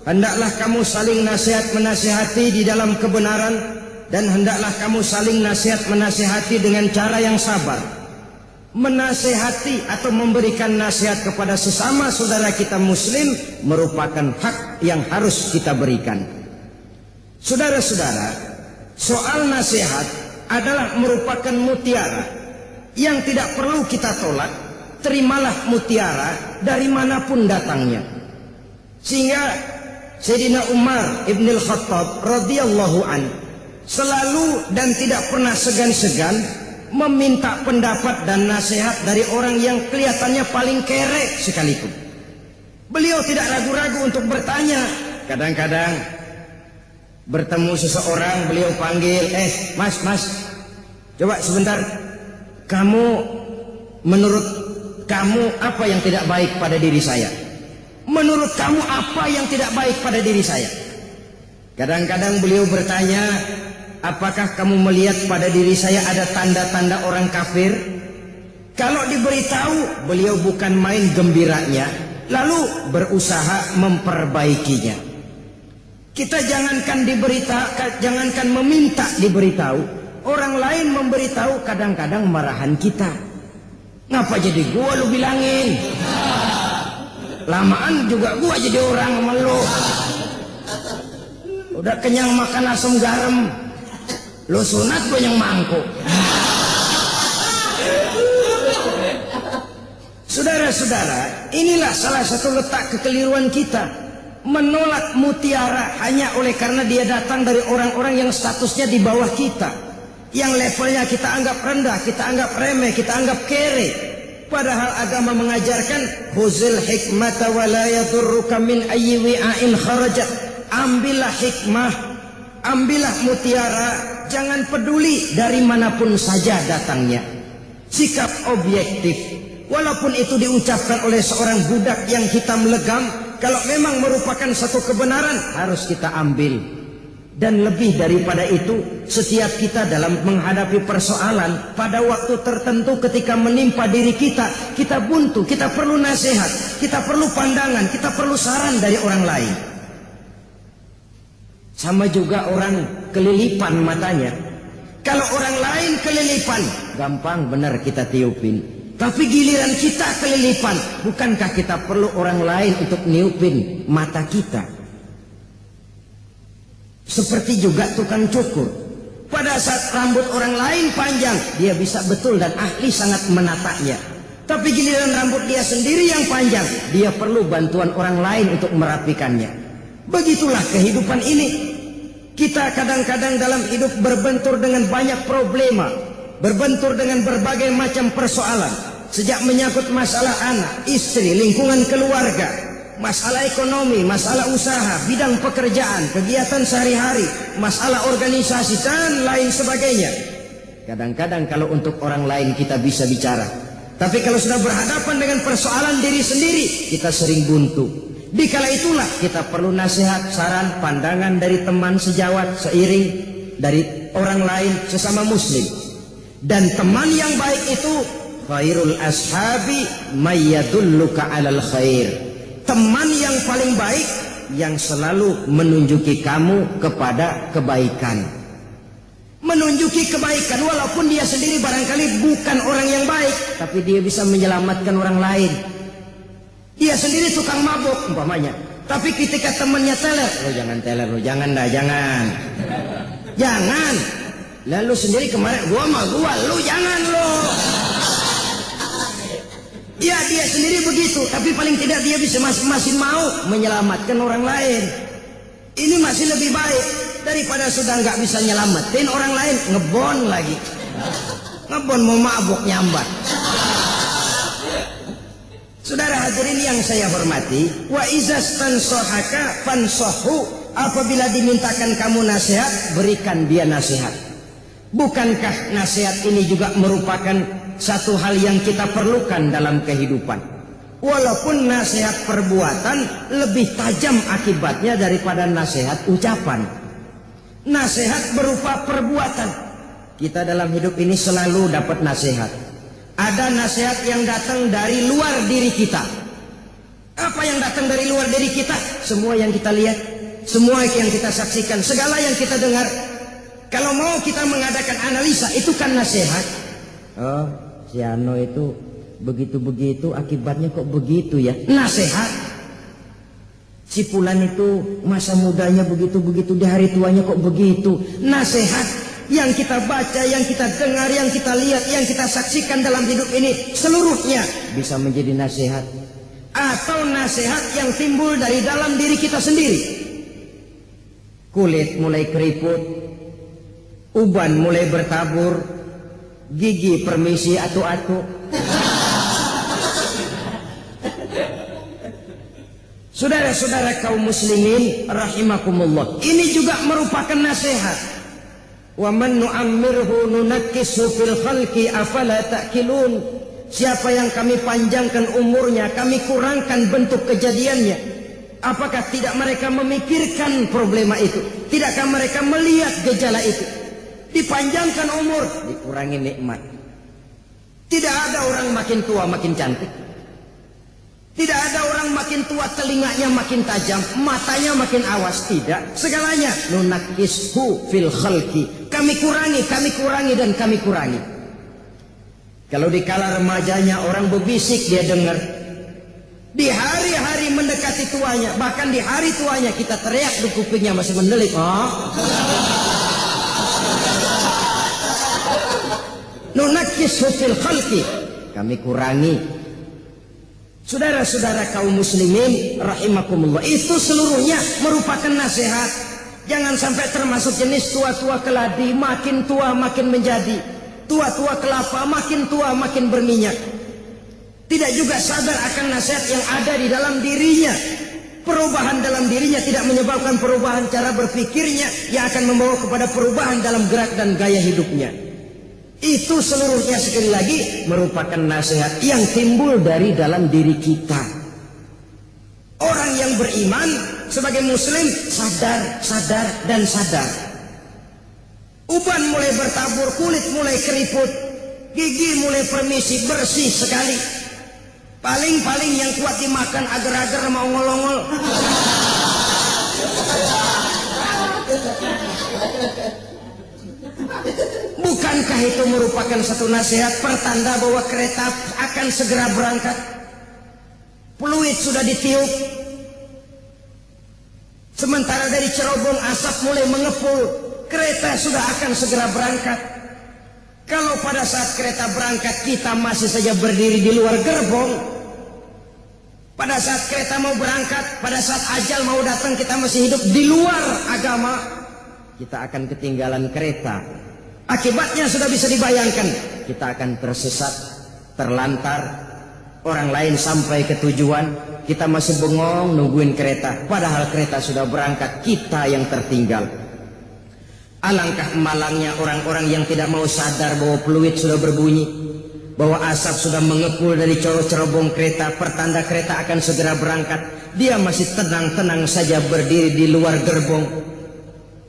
Hendaklah kamu saling nasihat menasihati di dalam kebenaran, dan hendaklah kamu saling nasihat menasihati dengan cara yang sabar. Menasihati atau memberikan nasihat kepada sesama saudara kita muslim merupakan hak yang harus kita berikan. Saudara-saudara, soal nasihat adalah merupakan mutiara yang tidak perlu kita tolak. Terimalah mutiara dari manapun datangnya. Sehingga Sayyidina Umar ibn al-Khattab radhiyallahu an selalu dan tidak pernah segan-segan meminta pendapat dan nasihat dari orang yang kelihatannya paling kere sekalipun. Beliau tidak ragu-ragu untuk bertanya. Kadang-kadang bertemu seseorang, beliau panggil, mas, coba sebentar, menurut kamu apa yang tidak baik pada diri saya? Menurut kamu apa yang tidak baik pada diri saya? Kadang-kadang beliau bertanya, apakah kamu melihat pada diri saya ada tanda-tanda orang kafir? Kalau diberitahu, beliau bukan main gembiranya, lalu berusaha memperbaikinya. Kita jangankan jangankan meminta diberitahu, orang lain memberitahu kadang-kadang marahan kita. Ngapa jadi gua lu bilangin? Lamaan juga gua jadi orang sama lu. Udah kenyang makan asam garam, lu sunat gua yang mangkuk. Saudara-saudara, inilah salah satu letak kekeliruan kita. Menolak mutiara hanya oleh karena dia datang dari orang-orang yang statusnya di bawah kita, yang levelnya kita anggap rendah, kita anggap remeh, kita anggap kere. Padahal agama mengajarkan huzil hikmata wa la yadurruka min ayyi wi'ain kharajat. Ambillah hikmah, ambillah mutiara, jangan peduli dari manapun saja datangnya. Sikap objektif. Walaupun itu diucapkan oleh seorang budak yang hitam legam, kalau memang merupakan satu kebenaran harus kita ambil. Dan lebih daripada itu, setiap kita dalam menghadapi persoalan pada waktu tertentu ketika menimpa diri kita, kita buntu, kita perlu nasihat, kita perlu pandangan, kita perlu saran dari orang lain. Sama juga orang kelilipan matanya. Kalau orang lain kelilipan, gampang benar kita tiupin. Tapi giliran kita kelilipan, bukankah kita perlu orang lain untuk niupin mata kita? Seperti juga tukang cukur. Pada saat rambut orang lain panjang, dia bisa betul dan ahli sangat menatanya. Tapi giliran rambut dia sendiri yang panjang, dia perlu bantuan orang lain untuk merapikannya. Begitulah kehidupan ini. Kita kadang-kadang dalam hidup berbentur dengan banyak problema, berbentur dengan berbagai macam persoalan, sejak menyangkut masalah anak, istri, lingkungan keluarga, masalah ekonomi, masalah usaha, bidang pekerjaan, kegiatan sehari-hari, masalah organisasi, dan lain sebagainya. Kadang-kadang kalau untuk orang lain kita bisa bicara, tapi kalau sudah berhadapan dengan persoalan diri sendiri, kita sering buntu. Dikala itulah kita perlu nasihat, saran, pandangan dari teman sejawat, seiring, dari orang lain, sesama muslim. Dan teman yang baik itu khairul ashabi mayyadulluka alal khair. Teman yang paling baik yang selalu menunjuki kamu kepada kebaikan. Menunjuki kebaikan walaupun dia sendiri barangkali bukan orang yang baik, tapi dia bisa menyelamatkan orang lain. Dia sendiri tukang mabuk umpamanya, tapi ketika temannya teler, lo jangan teler, lo jangan dah, jangan. Jangan. Lalu sendiri kemarin gua mah gua, lu jangan lo. Ya dia sendiri begitu, tapi paling tidak dia bisa masing-masing mau menyelamatkan orang lain. Ini masih lebih baik daripada sudah nggak bisa nyelamatin orang lain, ngebon lagi. Ngebon mau mabuk nyambat. Saudara hadirin yang saya hormati, wa izas tansohaka fansohu, apabila dimintakan kamu nasihat, berikan dia nasihat. Bukankah nasihat ini juga merupakan satu hal yang kita perlukan dalam kehidupan? Walaupun nasihat perbuatan lebih tajam akibatnya daripada nasihat ucapan. Nasihat berupa perbuatan. Kita dalam hidup ini selalu dapat nasihat. Ada nasihat yang datang dari luar diri kita. Apa yang datang dari luar diri kita? Semua yang kita lihat, semua yang kita saksikan, segala yang kita dengar. Kalau mau kita mengadakan analisa, itu kan nasihat. Oh, si Ano itu begitu-begitu, akibatnya kok begitu ya? Nasihat. Si Fulan itu masa mudanya begitu-begitu, di hari tuanya kok begitu? Nasihat. Yang kita baca, yang kita dengar, yang kita lihat, yang kita saksikan dalam hidup ini, seluruhnya bisa menjadi nasihat. Atau nasihat yang timbul dari dalam diri kita sendiri. Kulit mulai keriput, uban mulai bertabur, gigi permisi atu-atu. Saudara-saudara kaum muslimin rahimakumullah, ini juga merupakan nasihat. Wa man nu'ammirhu nunakkisu fil khalqi afala ta'qilun. Siapa yang kami panjangkan umurnya, kami kurangkan bentuk kejadiannya, Apakah tidak mereka memikirkan problema itu? Tidakkah mereka melihat gejala itu? Dipanjangkan umur, dikurangi nikmat. Tidak ada orang makin tua makin cantik. Tidak ada orang makin tua telinganya makin tajam, matanya makin awas. Tidak, segalanya nunakishu fil khalqi. Kami kurangi dan kami kurangi. Kalau di kala remajanya orang berbisik dia dengar. Di hari-hari mendekati tuanya, bahkan di hari tuanya kita teriak di kupingnya masih mendelik. Oh. Nunakishu fil khalqi. Kami kurangi. Saudara-saudara kaum muslimin rahimakumullah, itu seluruhnya merupakan nasihat. Jangan sampai termasuk jenis tua-tua keladi, makin tua makin menjadi, tua-tua kelapa makin tua makin berminyak. Tidak juga sadar akan nasihat yang ada di dalam dirinya. Perubahan dalam dirinya tidak menyebabkan perubahan cara berpikirnya yang akan membawa kepada perubahan dalam gerak dan gaya hidupnya. Itu seluruhnya sekali lagi merupakan nasihat yang timbul dari dalam diri kita. Orang yang beriman sebagai muslim sadar dan sadar. Uban mulai bertabur, kulit mulai keriput, gigi mulai permisi, bersih sekali. Paling-paling yang kuat dimakan agar-agar mau ngolong-ngol. Bukankah itu merupakan satu nasihat pertanda bahwa kereta akan segera berangkat? Fluid sudah ditiup. Sementara dari cerobong asap mulai mengepul, kereta sudah akan segera berangkat. Kalau pada saat kereta berangkat kita masih saja berdiri di luar gerbong, pada saat kereta mau berangkat, pada saat ajal mau datang kita masih hidup di luar agama, kita akan ketinggalan kereta. Akibatnya sudah bisa dibayangkan, kita akan tersesat, terlantar, orang lain sampai ke tujuan, kita masih bengong nungguin kereta, padahal kereta sudah berangkat, kita yang tertinggal. Alangkah malangnya orang-orang yang tidak mau sadar bahwa fluid sudah berbunyi, bahwa asap sudah mengepul dari cerobong kereta, pertanda kereta akan segera berangkat. Dia masih tenang-tenang saja berdiri di luar gerbong.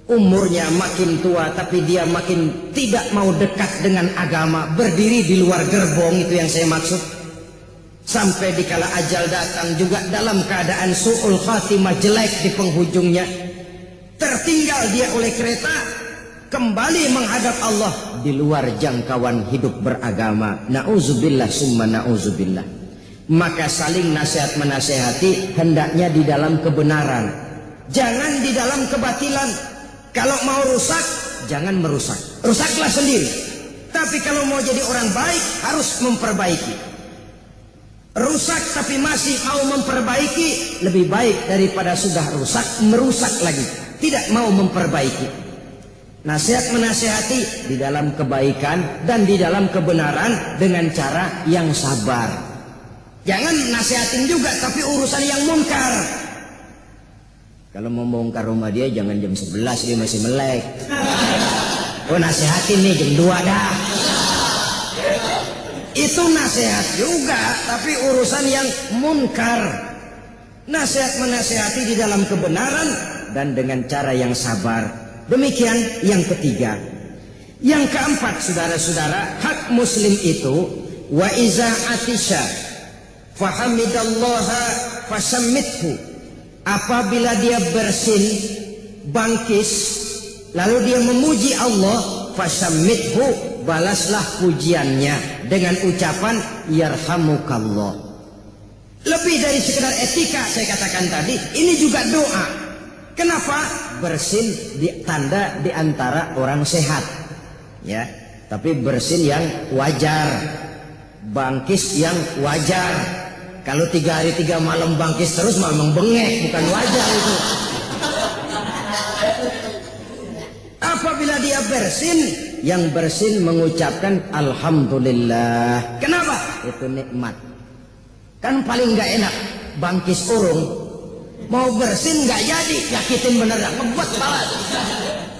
Umurnya makin tua tapi dia makin tidak mau dekat dengan agama, berdiri di luar gerbong, itu yang saya maksud. Sampai dikala ajal datang juga dalam keadaan su'ul khatimah, jelek di penghujungnya. Tertinggal dia oleh kereta, kembali menghadap Allah di luar jangkauan hidup beragama. Na'udzubillah summa na'udzubillah. Maka saling nasihat menasehati hendaknya di dalam kebenaran, jangan di dalam kebatilan. Kalau mau rusak, jangan merusak, rusaklah sendiri. Tapi kalau mau jadi orang baik, harus memperbaiki. Rusak tapi masih mau memperbaiki, lebih baik daripada sudah rusak, merusak lagi, tidak mau memperbaiki. Nasihat menasihati di dalam kebaikan dan di dalam kebenaran dengan cara yang sabar. Jangan nasihatin juga tapi urusan yang mungkar. Kalau mau bongkar rumah dia jangan jam 11, dia masih melek. Oh nasihatin nih jam 2 dah. Itu nasihat juga tapi urusan yang munkar. Nasihat menasihati di dalam kebenaran dan dengan cara yang sabar. Demikian yang ketiga. Yang keempat, saudara-saudara, hak muslim itu wa iza atisha fahamidallaha fasammithu. Apabila dia bersin, bangkis, lalu dia memuji Allah, fasammithu, balaslah pujiannya dengan ucapan yarhamukallah. Lebih dari sekedar etika saya katakan tadi, ini juga doa. Kenapa? Bersin tanda di antara orang sehat, ya. Tapi bersin yang wajar, bangkis yang wajar. Kalau 3 hari 3 malam bangkis terus memang bengek, bukan wajar itu. Apabila dia bersin, yang bersin mengucapkan alhamdulillah. Kenapa? Itu nikmat. Kan paling nggak enak bangkis urung, mau bersin nggak jadi, nyakitin beneran, ngebet banget.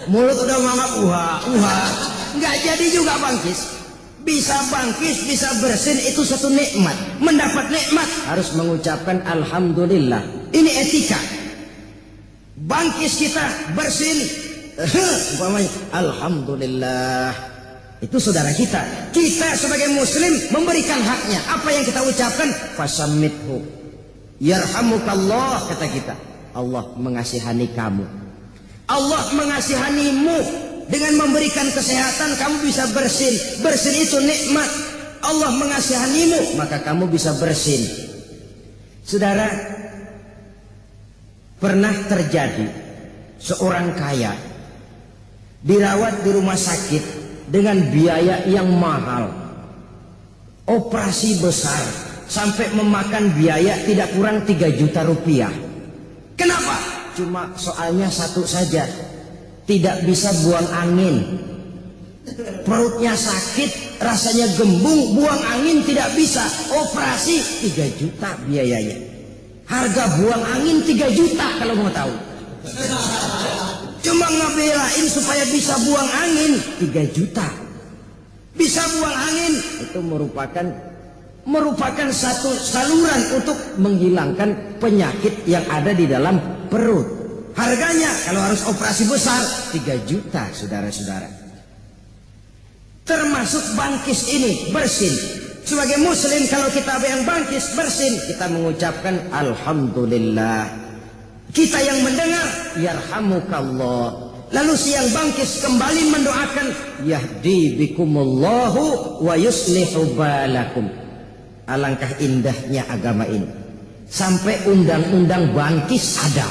Mulut udah mangap, nggak jadi juga bangkis. Bisa bangkis, bisa bersin, itu satu nikmat. Mendapat nikmat harus mengucapkan alhamdulillah. Ini etika. Bangkis kita bersin, umpamanya alhamdulillah. Itu saudara kita. Kita sebagai muslim memberikan haknya. Apa yang kita ucapkan? Fasammithu yarhamukallah, kata kita. Allah mengasihani kamu. Allah mengasihanimu dengan memberikan kesehatan. Kamu bisa bersin. Bersin itu nikmat. Allah mengasihanimu, maka kamu bisa bersin. Saudara, pernah terjadi seorang kaya dirawat di rumah sakit dengan biaya yang mahal, operasi besar sampai memakan biaya tidak kurang 3 juta rupiah. Kenapa? Cuma soalnya satu saja, tidak bisa buang angin. Perutnya sakit, rasanya gembung, buang angin tidak bisa. Operasi 3 juta biayanya. Harga buang angin 3 juta kalau mau tahu. Cuma ngebelain supaya bisa buang angin 3 juta. Bisa buang angin itu merupakan satu saluran untuk menghilangkan penyakit yang ada di dalam perut. Harganya kalau harus operasi besar 3 juta, saudara-saudara. Termasuk bangkis ini, bersin. Sebagai muslim kalau kita yang bangkis bersin, kita mengucapkan alhamdulillah. Kita yang mendengar yarhamukallah. Lalu si yang bangkis kembali mendoakan yahdi bikumullahu wa yuslihu balakum. Alangkah indahnya agama ini. Sampai undang-undang bangkis ada.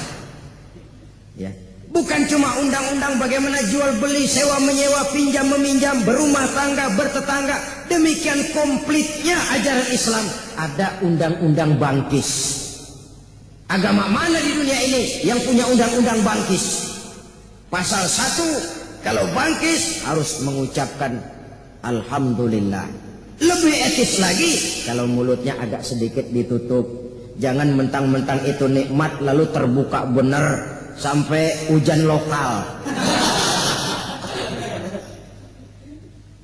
Ya. Bukan cuma undang-undang bagaimana jual beli, sewa menyewa, pinjam meminjam, berumah tangga, bertetangga. Demikian komplitnya ajaran Islam. Ada undang-undang bangkis. Agama mana di dunia ini yang punya undang-undang bangkis? Pasal 1, kalau bangkis harus mengucapkan alhamdulillah. Lebih etis lagi kalau mulutnya agak sedikit ditutup. Jangan mentang-mentang itu nikmat lalu terbuka benar sampai hujan lokal.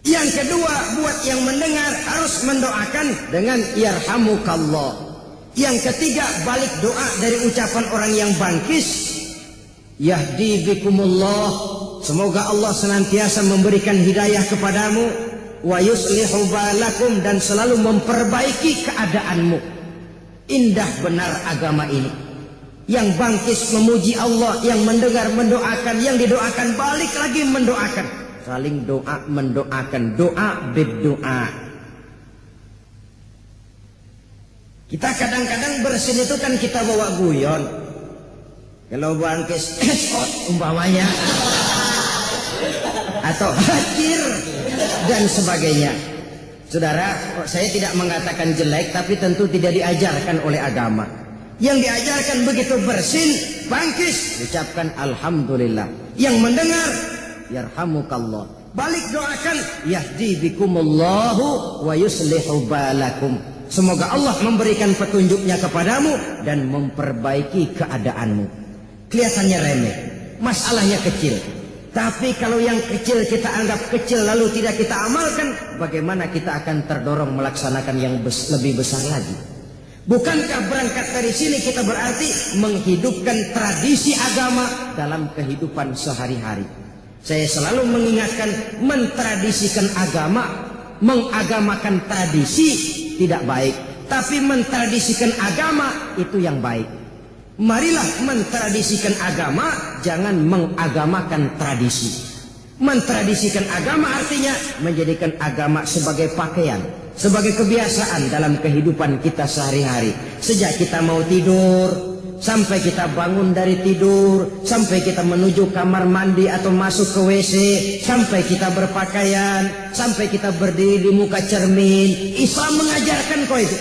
Yang kedua, buat yang mendengar harus mendoakan dengan yarhamukallah. Yang ketiga, balik doa dari ucapan orang yang bangkis, yahdi bikumullah, semoga Allah senantiasa memberikan hidayah kepadamu, wa yuslihu balakum, dan selalu memperbaiki keadaanmu. Indah benar agama ini. Yang bangkis memuji Allah, yang mendengar mendoakan, yang didoakan balik lagi mendoakan. Saling doa mendoakan, doa bid-doa. Kita kadang-kadang bersin itu kan kita bawa guyon. Kalau bangkis umpamanya atau hadir dan sebagainya. Saudara, saya tidak mengatakan jelek, tapi tentu tidak diajarkan oleh agama. Yang diajarkan begitu bersin, bangkis, ucapkan alhamdulillah. Yang mendengar, yarhamukallah. Balik doakan, yahdi bikumullahu wa yuslihu balakum. Semoga Allah memberikan petunjuknya kepadamu dan memperbaiki keadaanmu. Kelihatannya remeh, masalahnya kecil. Tapi kalau yang kecil kita anggap kecil lalu tidak kita amalkan, bagaimana kita akan terdorong melaksanakan yang lebih besar lagi? Bukankah berangkat dari sini kita berarti menghidupkan tradisi agama dalam kehidupan sehari-hari? Saya selalu mengingatkan, mentradisikan agama, mengagamakan tradisi tidak baik, tapi mentradisikan agama itu yang baik. Marilah mentradisikan agama, jangan mengagamakan tradisi. Mentradisikan agama artinya menjadikan agama sebagai pakaian, sebagai kebiasaan dalam kehidupan kita sehari-hari. Sejak kita mau tidur, sampai kita bangun dari tidur, sampai kita menuju kamar mandi atau masuk ke WC, sampai kita berpakaian, sampai kita berdiri di muka cermin. Islam mengajarkan kok itu.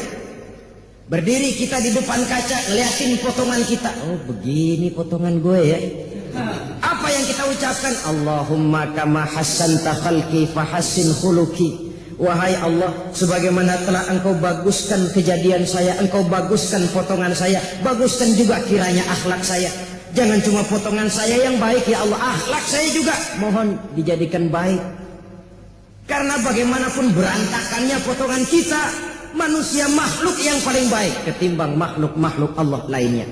Berdiri kita di depan kaca, ngeliatin potongan kita. Oh, begini potongan gue ya. Apa yang kita ucapkan? Allahumma kama hassanta khalqi fahassin khuluqi. Wahai Allah, sebagaimana telah engkau baguskan kejadian saya, engkau baguskan potongan saya, baguskan juga kiranya akhlak saya. Jangan cuma potongan saya yang baik ya Allah, akhlak saya juga mohon dijadikan baik. Karena bagaimanapun berantakannya potongan kita, manusia makhluk yang paling baik ketimbang makhluk-makhluk Allah lainnya.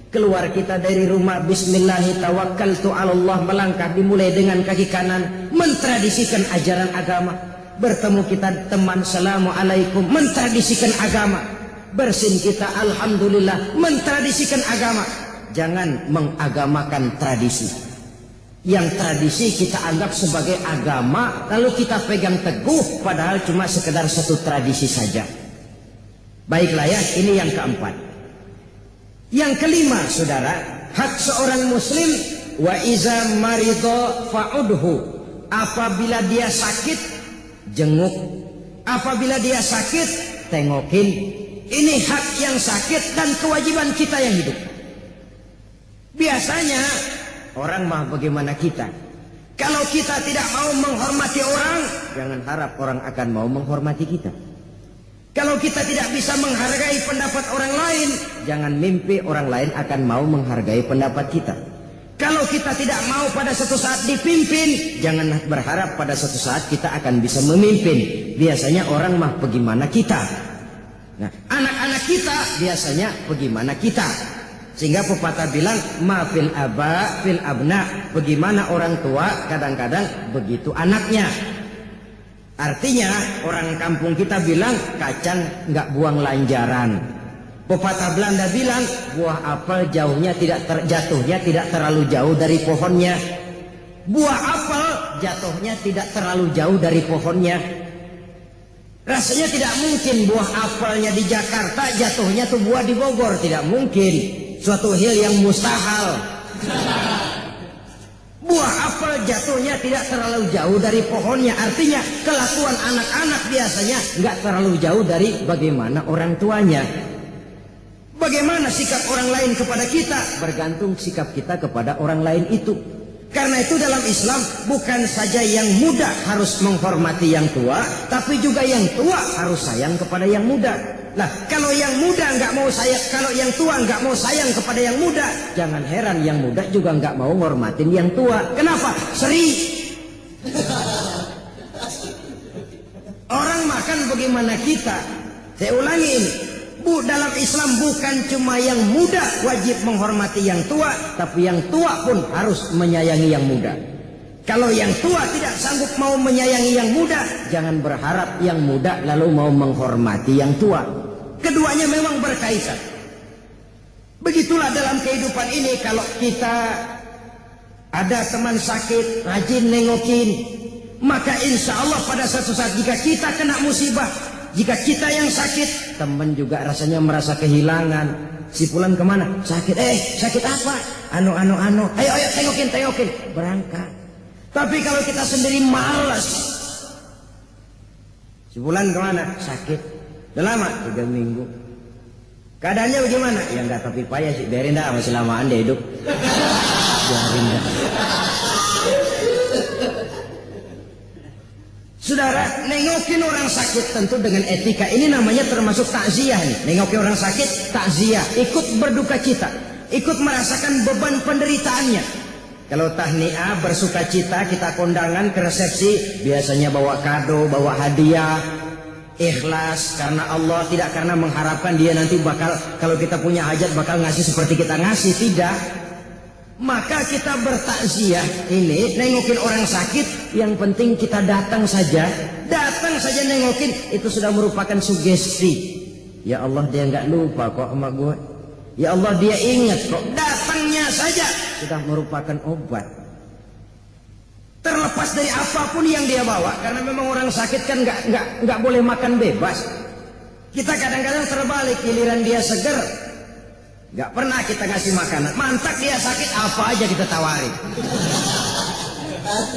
Keluar kita dari rumah, bismillahi tawakkaltu 'alallah, melangkah dimulai dengan kaki kanan, mentradisikan ajaran agama. Bertemu kita teman, assalamualaikum, mentradisikan agama. Bersin kita, alhamdulillah, mentradisikan agama. Jangan mengagamakan tradisi. Yang tradisi kita anggap sebagai agama, lalu kita pegang teguh, padahal cuma sekedar satu tradisi saja. Baiklah ya, ini yang keempat. Yang kelima, saudara, hak seorang muslim, wa iza maridho fa'udhu, apabila dia sakit, jenguk. Apabila dia sakit, tengokin. Ini hak yang sakit dan kewajiban kita yang hidup. Biasanya orang mah bagaimana kita? Kalau kita tidak mau menghormati orang, jangan harap orang akan mau menghormati kita. Kalau kita tidak bisa menghargai pendapat orang lain, jangan mimpi orang lain akan mau menghargai pendapat kita. Kalau kita tidak mau pada suatu saat dipimpin, jangan berharap pada suatu saat kita akan bisa memimpin. Biasanya orang mah bagaimana kita. Nah, anak-anak kita biasanya bagaimana kita. Sehingga pepatah bilang, ma fil aba fil abna. Bagaimana orang tua, kadang-kadang begitu anaknya. Artinya orang kampung kita bilang kacang nggak buang lanjaran. Pepatah Belanda bilang buah apel jatuhnya tidak terlalu jauh dari pohonnya. Buah apel jatuhnya tidak terlalu jauh dari pohonnya. Rasanya tidak mungkin buah apelnya di Jakarta jatuhnya tuh buah di Bogor, tidak mungkin. Suatu hal yang mustahil. Buah apel jatuhnya tidak terlalu jauh dari pohonnya. Artinya kelakuan anak-anak biasanya nggak terlalu jauh dari bagaimana orang tuanya. Bagaimana sikap orang lain kepada kita, bergantung sikap kita kepada orang lain itu. Karena itu dalam Islam bukan saja yang muda harus menghormati yang tua, tapi juga yang tua harus sayang kepada yang muda. Nah, kalau yang muda nggak mau sayang, kalau yang tua nggak mau sayang kepada yang muda, jangan heran yang muda juga nggak mau ngormatin yang tua. Kenapa? Seri. Orang makan bagaimana kita. Saya ulangi ini. Dalam Islam bukan cuma yang muda wajib menghormati yang tua, tapi yang tua pun harus menyayangi yang muda. Kalau yang tua tidak sanggup mau menyayangi yang muda, jangan berharap yang muda lalu mau menghormati yang tua. Keduanya memang berkaitan. Begitulah dalam kehidupan ini, kalau kita ada teman sakit, rajin nengokin, maka insya Allah pada suatu saat jika kita kena musibah, jika kita yang sakit, teman juga rasanya merasa kehilangan. Si fulan kemana? Sakit. Sakit apa? Ayo tengokin. Berangkat. Tapi kalau kita sendiri malas, si fulan kemana? Sakit. Udah lama? 3 minggu. Keadaannya bagaimana? Ya enggak, tapi payah sih. Biarin dah, masih lamaan dia hidup. Biarin dah. Saudara, nengokin orang sakit tentu dengan etika. Ini namanya termasuk takziah nih. Nengokin orang sakit, takziah. Ikut berduka cita. Ikut merasakan beban penderitaannya. Kalau tahniah, bersuka cita, kita kondangan ke resepsi, biasanya bawa kado, bawa hadiah. Ikhlas karena Allah, tidak karena mengharapkan dia nanti bakal, kalau kita punya hajat bakal ngasih seperti kita ngasih. Tidak. Maka kita bertakziah ini, nengokin orang sakit, yang penting kita datang saja nengokin, itu sudah merupakan sugesti. Ya Allah, dia nggak lupa kok sama gue. Ya Allah, dia ingat kok. Datangnya saja sudah merupakan obat. Terlepas dari apapun yang dia bawa, karena memang orang sakit kan nggak boleh makan bebas. Kita kadang-kadang terbalik, giliran dia seger, nggak pernah kita ngasih makanan. Mantak dia sakit, apa aja kita tawarin.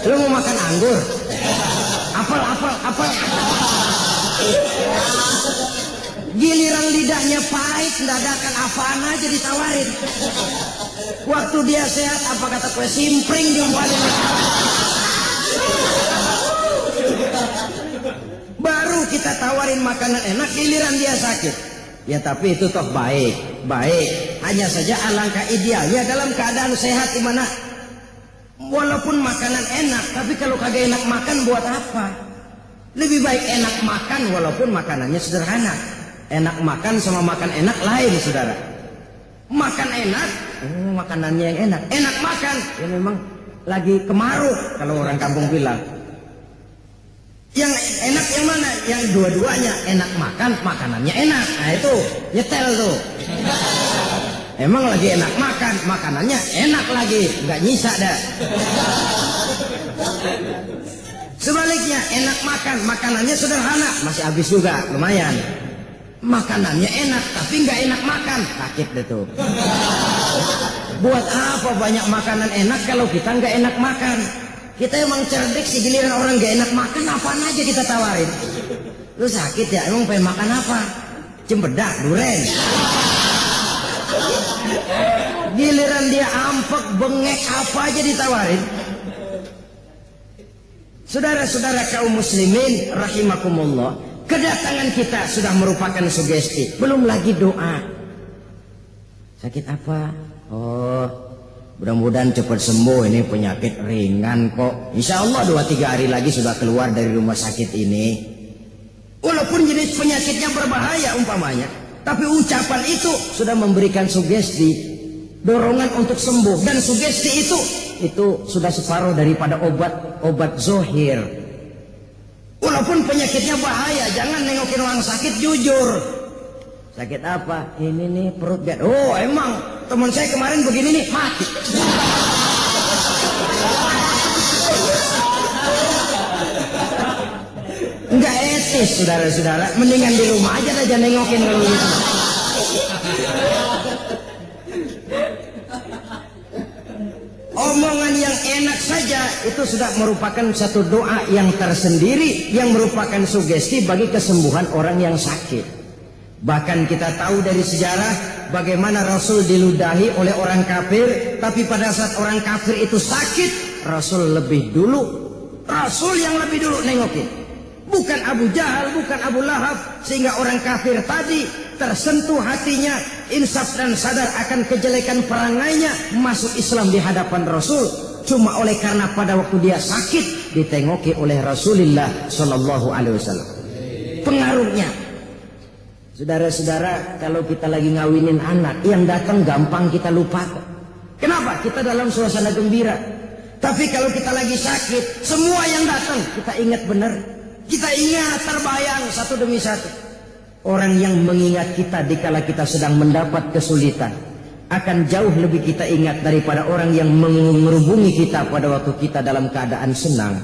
Lu mau makan anggur? Apel. Giliran lidahnya pahit, dadakan apaan aja ditawarin. Waktu dia sehat, apa kata kue simpring diumpalin. Baru kita tawarin makanan enak, giliran dia sakit. Ya tapi itu toh baik. Hanya saja alangkah idealnya dalam keadaan sehat, di mana walaupun makanan enak, tapi kalau kagak enak makan buat apa? Lebih baik enak makan walaupun makanannya sederhana. Enak makan sama makan enak lain, saudara. Makan enak, makanannya yang enak. Enak makan, ya memang lagi kemaruk kalau orang kampung bilang. Yang enak yang mana? Yang dua-duanya enak makan, makanannya enak. Nah itu nyetel tuh. Emang lagi enak makan, makanannya enak lagi, nggak nyisa dah. Sebaliknya enak makan, makanannya sederhana, masih habis juga, lumayan. Makanannya enak, tapi nggak enak makan, sakit deh tuh. Buat apa banyak makanan enak kalau kita nggak enak makan? Kita emang cerdik sih, giliran orang nggak enak makan, apaan aja kita tawarin. Lu sakit ya, emang pengen makan apa? Cempedak, duren. Giliran dia ampek, bengek, apa aja ditawarin. Saudara-saudara kaum muslimin rahimakumullah, kedatangan kita sudah merupakan sugesti. Belum lagi doa. Sakit apa? Oh, mudah-mudahan cepat sembuh, ini penyakit ringan kok. Insya Allah 2-3 hari lagi sudah keluar dari rumah sakit ini. Walaupun jenis penyakitnya berbahaya umpamanya, tapi ucapan itu sudah memberikan sugesti, dorongan untuk sembuh. Dan sugesti itu sudah separuh daripada obat zohir. Walaupun penyakitnya bahaya, jangan nengokin orang sakit, jujur. Sakit apa? Ini nih perut gatal. Oh emang teman saya kemarin begini nih, mati. Enggak etis saudara-saudara, mendingan di rumah aja nengokin kalau gitu. Omongan yang enak saja itu sudah merupakan satu doa yang tersendiri, yang merupakan sugesti bagi kesembuhan orang yang sakit. Bahkan kita tahu dari sejarah bagaimana Rasul diludahi oleh orang kafir, tapi pada saat orang kafir itu sakit, Rasul lebih dulu, Rasul yang lebih dulu nengokin. Bukan Abu Jahal, bukan Abu Lahab, sehingga orang kafir tadi tersentuh hatinya, insaf dan sadar akan kejelekan perangainya, masuk Islam di hadapan Rasul. Cuma oleh karena pada waktu dia sakit ditengoki oleh Rasulullah Shallallahu Alaihi Wasallam. Pengaruhnya, saudara-saudara, kalau kita lagi ngawinin anak, yang datang gampang kita lupa kok. Kenapa? Kita dalam suasana gembira. Tapi kalau kita lagi sakit, semua yang datang kita ingat benar. Kita ingat terbayang satu demi satu. Orang yang mengingat kita dikala kita sedang mendapat kesulitan akan jauh lebih kita ingat daripada orang yang menghubungi kita pada waktu kita dalam keadaan senang.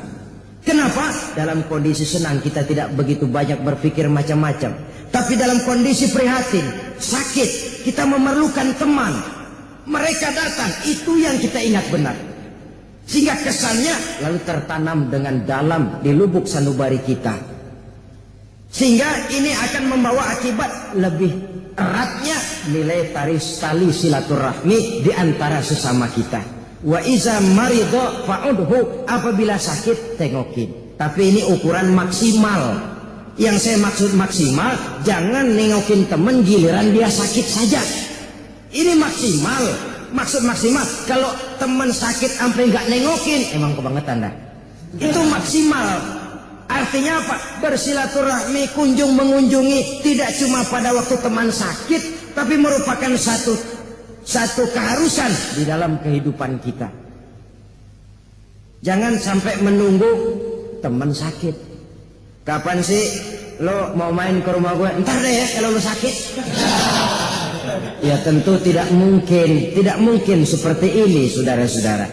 Kenapa? Dalam kondisi senang kita tidak begitu banyak berpikir macam-macam. Tapi dalam kondisi prihatin, sakit, kita memerlukan teman. Mereka datang, itu yang kita ingat benar. Sehingga kesannya lalu tertanam dengan dalam di lubuk sanubari kita. Sehingga ini akan membawa akibat lebih eratnya nilai tali silaturahmi di antara sesama kita. Wa iza maridho fa'udhu, apabila sakit tengokin. Tapi ini ukuran maksimal. Yang saya maksud maksimal, jangan nengokin temen giliran dia sakit saja. Ini maksimal. Maksud maksimal, kalau teman sakit sampai nggak nengokin, emang kebangetan dah. Itu maksimal. Artinya apa? Bersilaturahmi, kunjung mengunjungi, tidak cuma pada waktu teman sakit, tapi merupakan satu keharusan di dalam kehidupan kita. Jangan sampai menunggu teman sakit. Kapan sih lo mau main ke rumah gue? Ntar deh ya kalau lo sakit. Ya tentu tidak mungkin seperti ini saudara-saudara.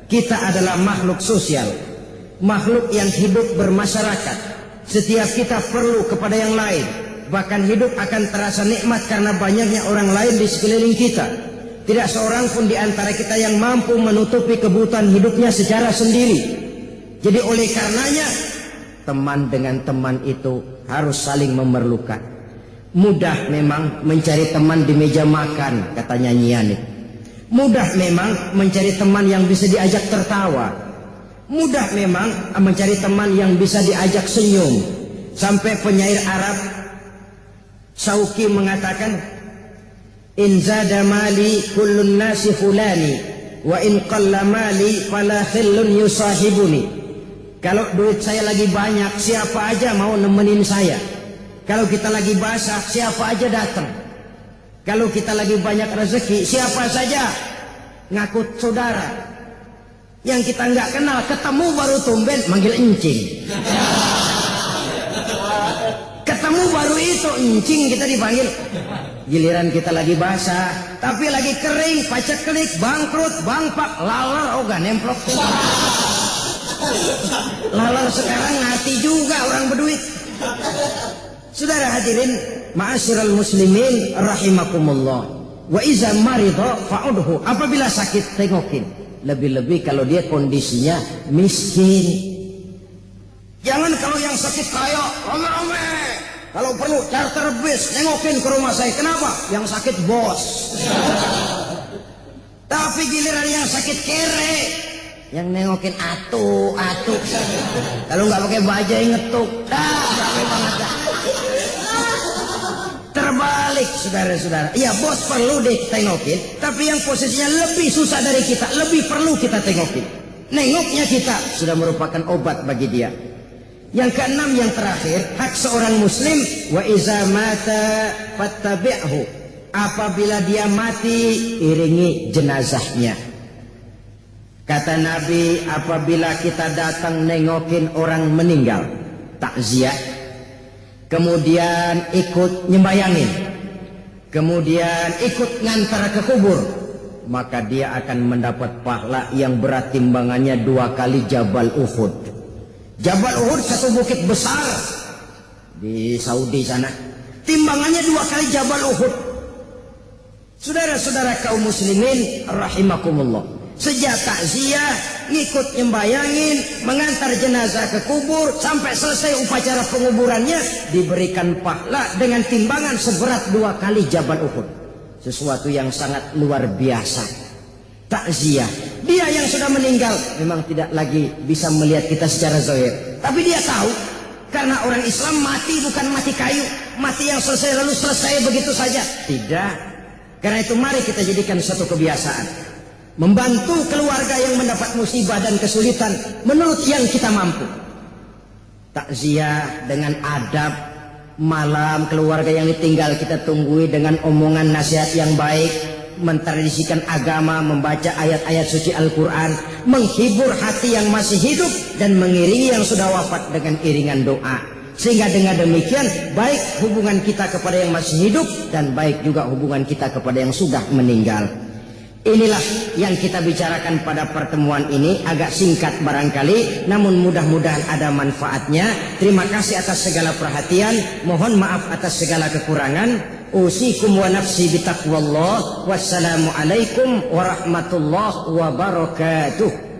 Kita adalah makhluk sosial, makhluk yang hidup bermasyarakat. Setiap kita perlu kepada yang lain. Bahkan hidup akan terasa nikmat karena banyaknya orang lain di sekeliling kita. Tidak seorang pun di antara kita yang mampu menutupi kebutuhan hidupnya secara sendiri. Jadi oleh karenanya teman dengan teman itu harus saling memerlukan. Mudah memang mencari teman di meja makan, katanya Nyianik. Mudah memang mencari teman yang bisa diajak tertawa. Mudah memang mencari teman yang bisa diajak senyum. Sampai penyair Arab Sauki mengatakan, in zada mali kullun nasi fulani, wa in qalla mali fala khillun yusahibuni. Kalau duit saya lagi banyak, siapa aja mau nemenin saya. Kalau kita lagi basah, siapa aja datang. Kalau kita lagi banyak rezeki, siapa saja ngakut saudara. Yang kita nggak kenal, ketemu baru tumben manggil encing. Ketemu baru itu encing kita dipanggil. Giliran kita lagi basah, tapi lagi kering, paceklik, bangkrut, bangpak, lalar, oga nemplok. Lalar sekarang ngati juga orang berduit. Saudara hadirin, ma'asyiral muslimin rahimakumullah. Wa iza maridha fa'udhu. Apabila sakit tengokin. Lebih-lebih kalau dia kondisinya miskin. Jangan kalau yang sakit kaya, rame-rame. Kalau perlu charter bis, nengokin ke rumah saya. Kenapa? Yang sakit bos. Tapi giliran yang sakit kere, yang nengokin atu. Kalau nggak pakai bajai ngetuk, capek banget dah. Terbalik saudara-saudara. Ya bos perlu ditengokin, tapi yang posisinya lebih susah dari kita, lebih perlu kita tengokin. Nengoknya kita sudah merupakan obat bagi dia. Yang keenam, yang terakhir, hak seorang muslim, wa iza mata fattabi'hu. Apabila dia mati, iringi jenazahnya. Kata Nabi, apabila kita datang nengokin orang meninggal, takziah, kemudian ikut nyembayangin, kemudian ikut ngantar ke kubur, maka dia akan mendapat pahala yang berat timbangannya 2 kali Jabal Uhud. Jabal Uhud satu bukit besar di Saudi sana, timbangannya 2 kali Jabal Uhud. Saudara-saudara kaum muslimin rahimakumullah, sejak takziah, ngikut nyembayangin, mengantar jenazah ke kubur, sampai selesai upacara penguburannya, diberikan pahala dengan timbangan seberat 2 kali Jabal Uhud. Sesuatu yang sangat luar biasa. Takziah, dia yang sudah meninggal memang tidak lagi bisa melihat kita secara zahir, tapi dia tahu, karena orang Islam mati bukan mati kayu, mati yang selesai lalu selesai begitu saja. Tidak. Karena itu mari kita jadikan satu kebiasaan, membantu keluarga yang mendapat musibah dan kesulitan menurut yang kita mampu. Takziah dengan adab, malam keluarga yang ditinggal kita tunggui dengan omongan nasihat yang baik, mentradisikan agama, membaca ayat-ayat suci Al-Quran, menghibur hati yang masih hidup, dan mengiringi yang sudah wafat dengan iringan doa. Sehingga dengan demikian baik hubungan kita kepada yang masih hidup, dan baik juga hubungan kita kepada yang sudah meninggal. Inilah yang kita bicarakan pada pertemuan ini, agak singkat barangkali, namun mudah-mudahan ada manfaatnya. Terima kasih atas segala perhatian, mohon maaf atas segala kekurangan. Usikum wa nafsi bitaqwallah. Wassalamualaikum warahmatullahi wabarakatuh.